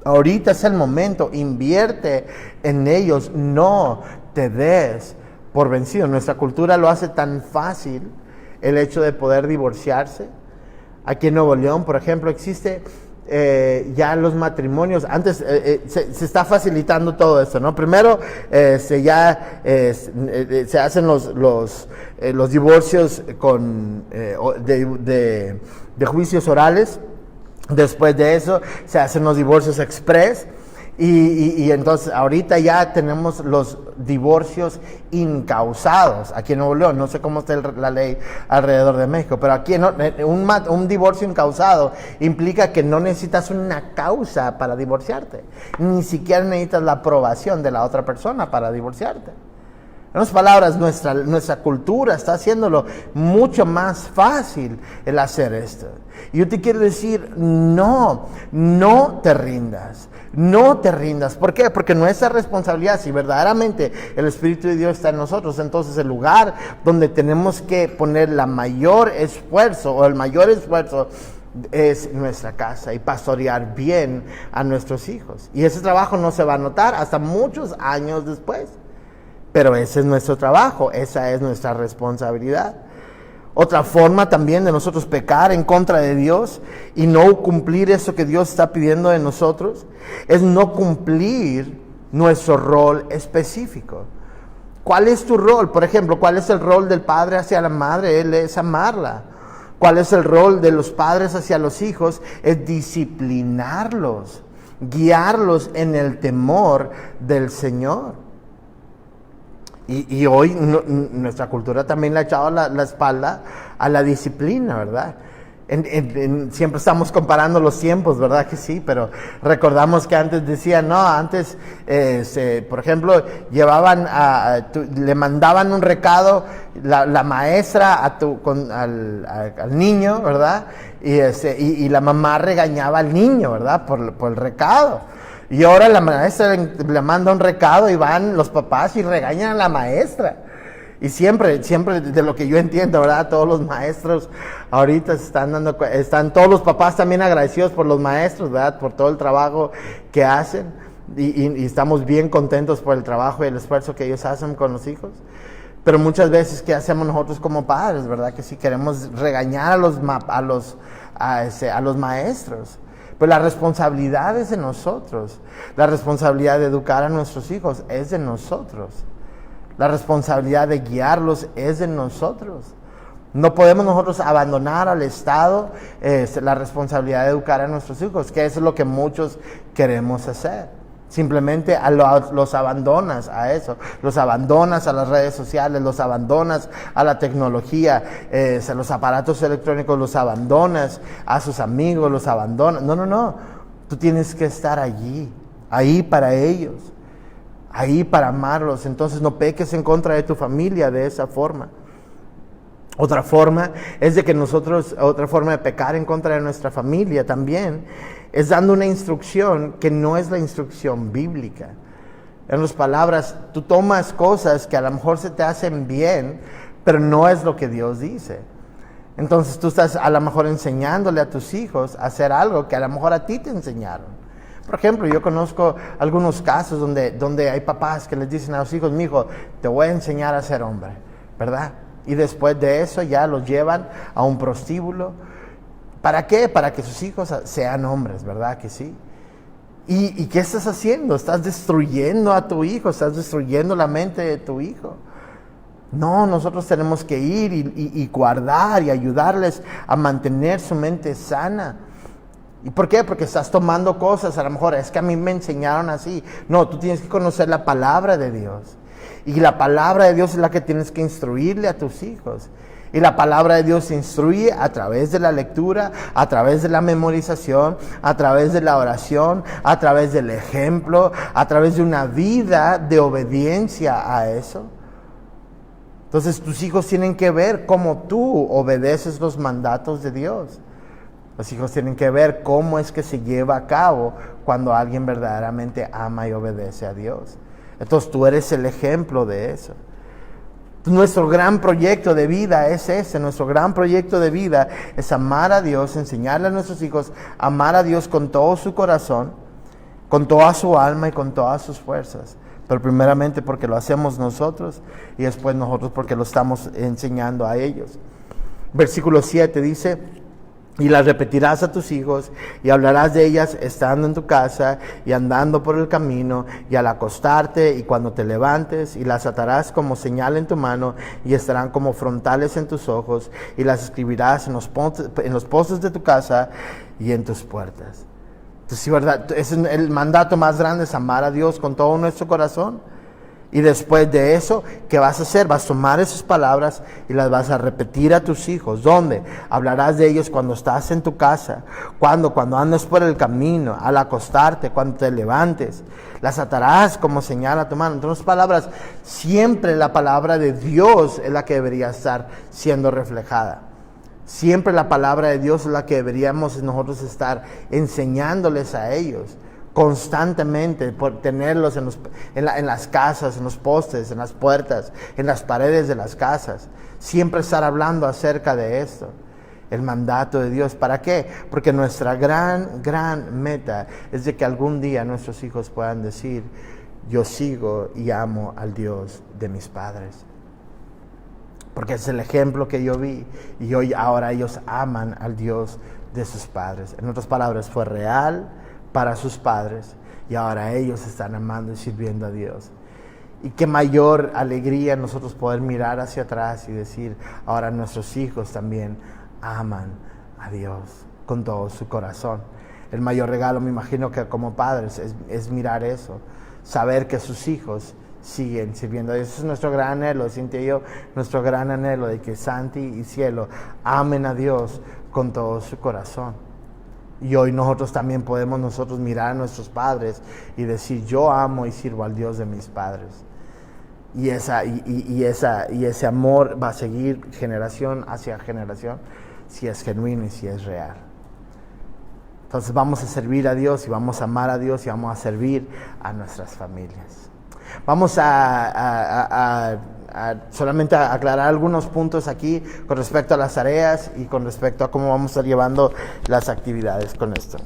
Ahorita es el momento, invierte en ellos, no te des por vencido. Nuestra cultura lo hace tan fácil, el hecho de poder divorciarse. Aquí en Nuevo León, por ejemplo, existe ya los matrimonios. Antes se está facilitando todo esto, ¿no? Primero se hacen los divorcios de juicios orales. Después de eso se hacen los divorcios express. Y entonces ahorita ya tenemos los divorcios incausados aquí en Nuevo León. No sé cómo está la ley alrededor de México, pero aquí un divorcio incausado implica que no necesitas una causa para divorciarte, ni siquiera necesitas la aprobación de la otra persona para divorciarte. En otras palabras, nuestra cultura está haciéndolo mucho más fácil el hacer esto. Y yo te quiero decir, no te rindas. No te rindas. ¿Por qué? Porque nuestra responsabilidad, si verdaderamente el Espíritu de Dios está en nosotros, entonces el lugar donde tenemos que poner el mayor esfuerzo es nuestra casa y pastorear bien a nuestros hijos. Y ese trabajo no se va a notar hasta muchos años después. Pero ese es nuestro trabajo, esa es nuestra responsabilidad. Otra forma también de nosotros pecar en contra de Dios y no cumplir eso que Dios está pidiendo de nosotros es no cumplir nuestro rol específico. ¿Cuál es tu rol? Por ejemplo, ¿cuál es el rol del padre hacia la madre? Él es amarla. ¿Cuál es el rol de los padres hacia los hijos? Es disciplinarlos, guiarlos en el temor del Señor. Y hoy nuestra cultura también le ha echado la espalda a la disciplina, ¿verdad? Siempre estamos comparando los tiempos, ¿verdad que sí? Pero recordamos que antes decían, antes, por ejemplo, le mandaban un recado la maestra al niño, ¿verdad? Y la mamá regañaba al niño, ¿verdad? Por el recado. Y ahora la maestra le manda un recado y van los papás y regañan a la maestra. Y siempre de lo que yo entiendo, ¿verdad? Todos los maestros ahorita están todos los papás también agradecidos por los maestros, ¿verdad? Por todo el trabajo que hacen. Y estamos bien contentos por el trabajo y el esfuerzo que ellos hacen con los hijos. Pero muchas veces, ¿qué hacemos nosotros como padres, verdad? Que si queremos regañar a los maestros. Pues la responsabilidad es de nosotros. La responsabilidad de educar a nuestros hijos es de nosotros. La responsabilidad de guiarlos es de nosotros. No podemos nosotros abandonar al Estado la responsabilidad de educar a nuestros hijos, que eso es lo que muchos queremos hacer. Simplemente los abandonas a eso, los abandonas a las redes sociales, los abandonas a la tecnología, a los aparatos electrónicos, los abandonas a sus amigos, los abandonas. No, tú tienes que estar allí, ahí para ellos, ahí para amarlos. Entonces no peques en contra de tu familia de esa forma. Otra forma de pecar en contra de nuestra familia también es dando una instrucción que no es la instrucción bíblica. En otras palabras, tú tomas cosas que a lo mejor se te hacen bien, pero no es lo que Dios dice. Entonces tú estás a lo mejor enseñándole a tus hijos a hacer algo que a lo mejor a ti te enseñaron. Por ejemplo, yo conozco algunos casos donde hay papás que les dicen a los hijos: mi hijo, te voy a enseñar a ser hombre, ¿verdad? Y después de eso ya los llevan a un prostíbulo. ¿Para qué? Para que sus hijos sean hombres, ¿verdad que sí? ¿Y qué estás haciendo? Estás destruyendo a tu hijo, estás destruyendo la mente de tu hijo. No, nosotros tenemos que ir y guardar y ayudarles a mantener su mente sana. ¿Y por qué? Porque estás tomando cosas, a lo mejor es que a mí me enseñaron así. No, tú tienes que conocer la palabra de Dios. Y la palabra de Dios es la que tienes que instruirle a tus hijos. Y la palabra de Dios se instruye a través de la lectura, a través de la memorización, a través de la oración, a través del ejemplo, a través de una vida de obediencia a eso. Entonces tus hijos tienen que ver cómo tú obedeces los mandatos de Dios. Los hijos tienen que ver cómo es que se lleva a cabo cuando alguien verdaderamente ama y obedece a Dios. Entonces tú eres el ejemplo de eso. Nuestro gran proyecto de vida es ese. Nuestro gran proyecto de vida es amar a Dios, enseñarle a nuestros hijos a amar a Dios con todo su corazón, con toda su alma y con todas sus fuerzas. Pero primeramente porque lo hacemos nosotros y después nosotros porque lo estamos enseñando a ellos. Versículo 7 dice: y las repetirás a tus hijos y hablarás de ellas estando en tu casa y andando por el camino y al acostarte y cuando te levantes, y las atarás como señal en tu mano y estarán como frontales en tus ojos, y las escribirás en los postes de tu casa y en tus puertas. Entonces, sí, ¿verdad? Es el mandato más grande, es amar a Dios con todo nuestro corazón. Y después de eso, ¿qué vas a hacer? Vas a tomar esas palabras y las vas a repetir a tus hijos. ¿Dónde? Hablarás de ellos cuando estás en tu casa, cuando andas por el camino, al acostarte, cuando te levantes. Las atarás como señal a tu mano. En otras palabras, siempre la palabra de Dios es la que debería estar siendo reflejada. Siempre la palabra de Dios es la que deberíamos nosotros estar enseñándoles a ellos. Constantemente, por tenerlos en las casas, en los postes, en las puertas, en las paredes de las casas. Siempre estar hablando acerca de esto. El mandato de Dios. ¿Para qué? Porque nuestra gran meta es de que algún día nuestros hijos puedan decir: yo sigo y amo al Dios de mis padres. Porque es el ejemplo que yo vi y ahora ellos aman al Dios de sus padres. En otras palabras, fue real para sus padres y ahora ellos están amando y sirviendo a Dios. Y qué mayor alegría nosotros poder mirar hacia atrás y decir: ahora nuestros hijos también aman a Dios con todo su corazón. El mayor regalo, me imagino, que como padres es mirar eso, saber que sus hijos siguen sirviendo a Dios. Ese es nuestro gran anhelo, Cintia y yo, nuestro gran anhelo de que Santi y Cielo amen a Dios con todo su corazón. Y hoy nosotros también podemos mirar a nuestros padres y decir: yo amo y sirvo al Dios de mis padres. Y ese amor va a seguir generación hacia generación, si es genuino y si es real. Entonces vamos a servir a Dios y vamos a amar a Dios y vamos a servir a nuestras familias. Vamos a solamente a aclarar algunos puntos aquí con respecto a las tareas y con respecto a cómo vamos a estar llevando las actividades con esto.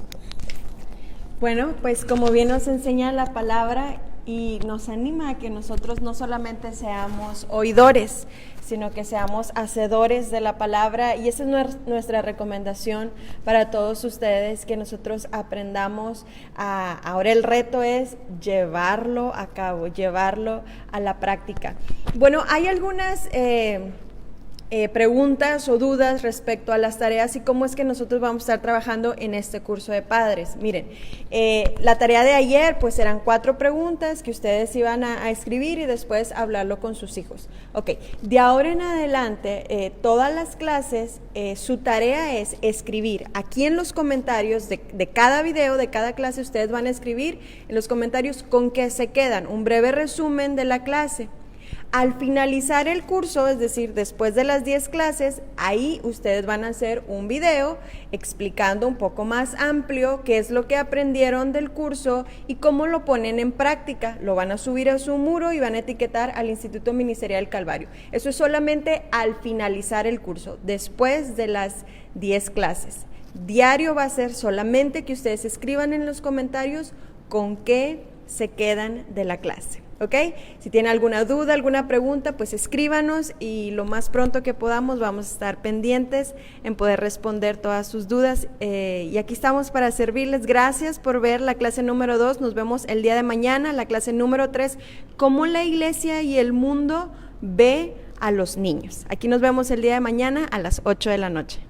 Bueno, pues como bien nos enseña la palabra y nos anima a que nosotros no solamente seamos oidores, sino que seamos hacedores de la palabra, y esa es nuestra recomendación para todos ustedes, que nosotros aprendamos ahora el reto es llevarlo a cabo, llevarlo a la práctica. Bueno, hay algunas preguntas o dudas respecto a las tareas y cómo es que nosotros vamos a estar trabajando en este curso de padres. Miren, la tarea de ayer pues eran 4 preguntas que ustedes iban a escribir y después hablarlo con sus hijos. Ok, de ahora en adelante todas las clases su tarea es escribir aquí en los comentarios de cada video, de cada clase. Ustedes van a escribir en los comentarios con qué se quedan, un breve resumen de la clase. Al finalizar el curso, es decir, después de las 10 clases, ahí ustedes van a hacer un video explicando un poco más amplio qué es lo que aprendieron del curso y cómo lo ponen en práctica. Lo van a subir a su muro y van a etiquetar al Instituto Ministerial Calvario. Eso es solamente al finalizar el curso, después de las 10 clases. Diario va a ser solamente que ustedes escriban en los comentarios con qué se quedan de la clase. ¿Ok? Si tienen alguna duda, alguna pregunta, pues escríbanos y lo más pronto que podamos vamos a estar pendientes en poder responder todas sus dudas. Y aquí estamos para servirles. Gracias por ver la clase número 2. Nos vemos el día de mañana, la clase número 3, cómo la iglesia y el mundo ve a los niños. Aquí nos vemos el día de mañana a las 8 de la noche.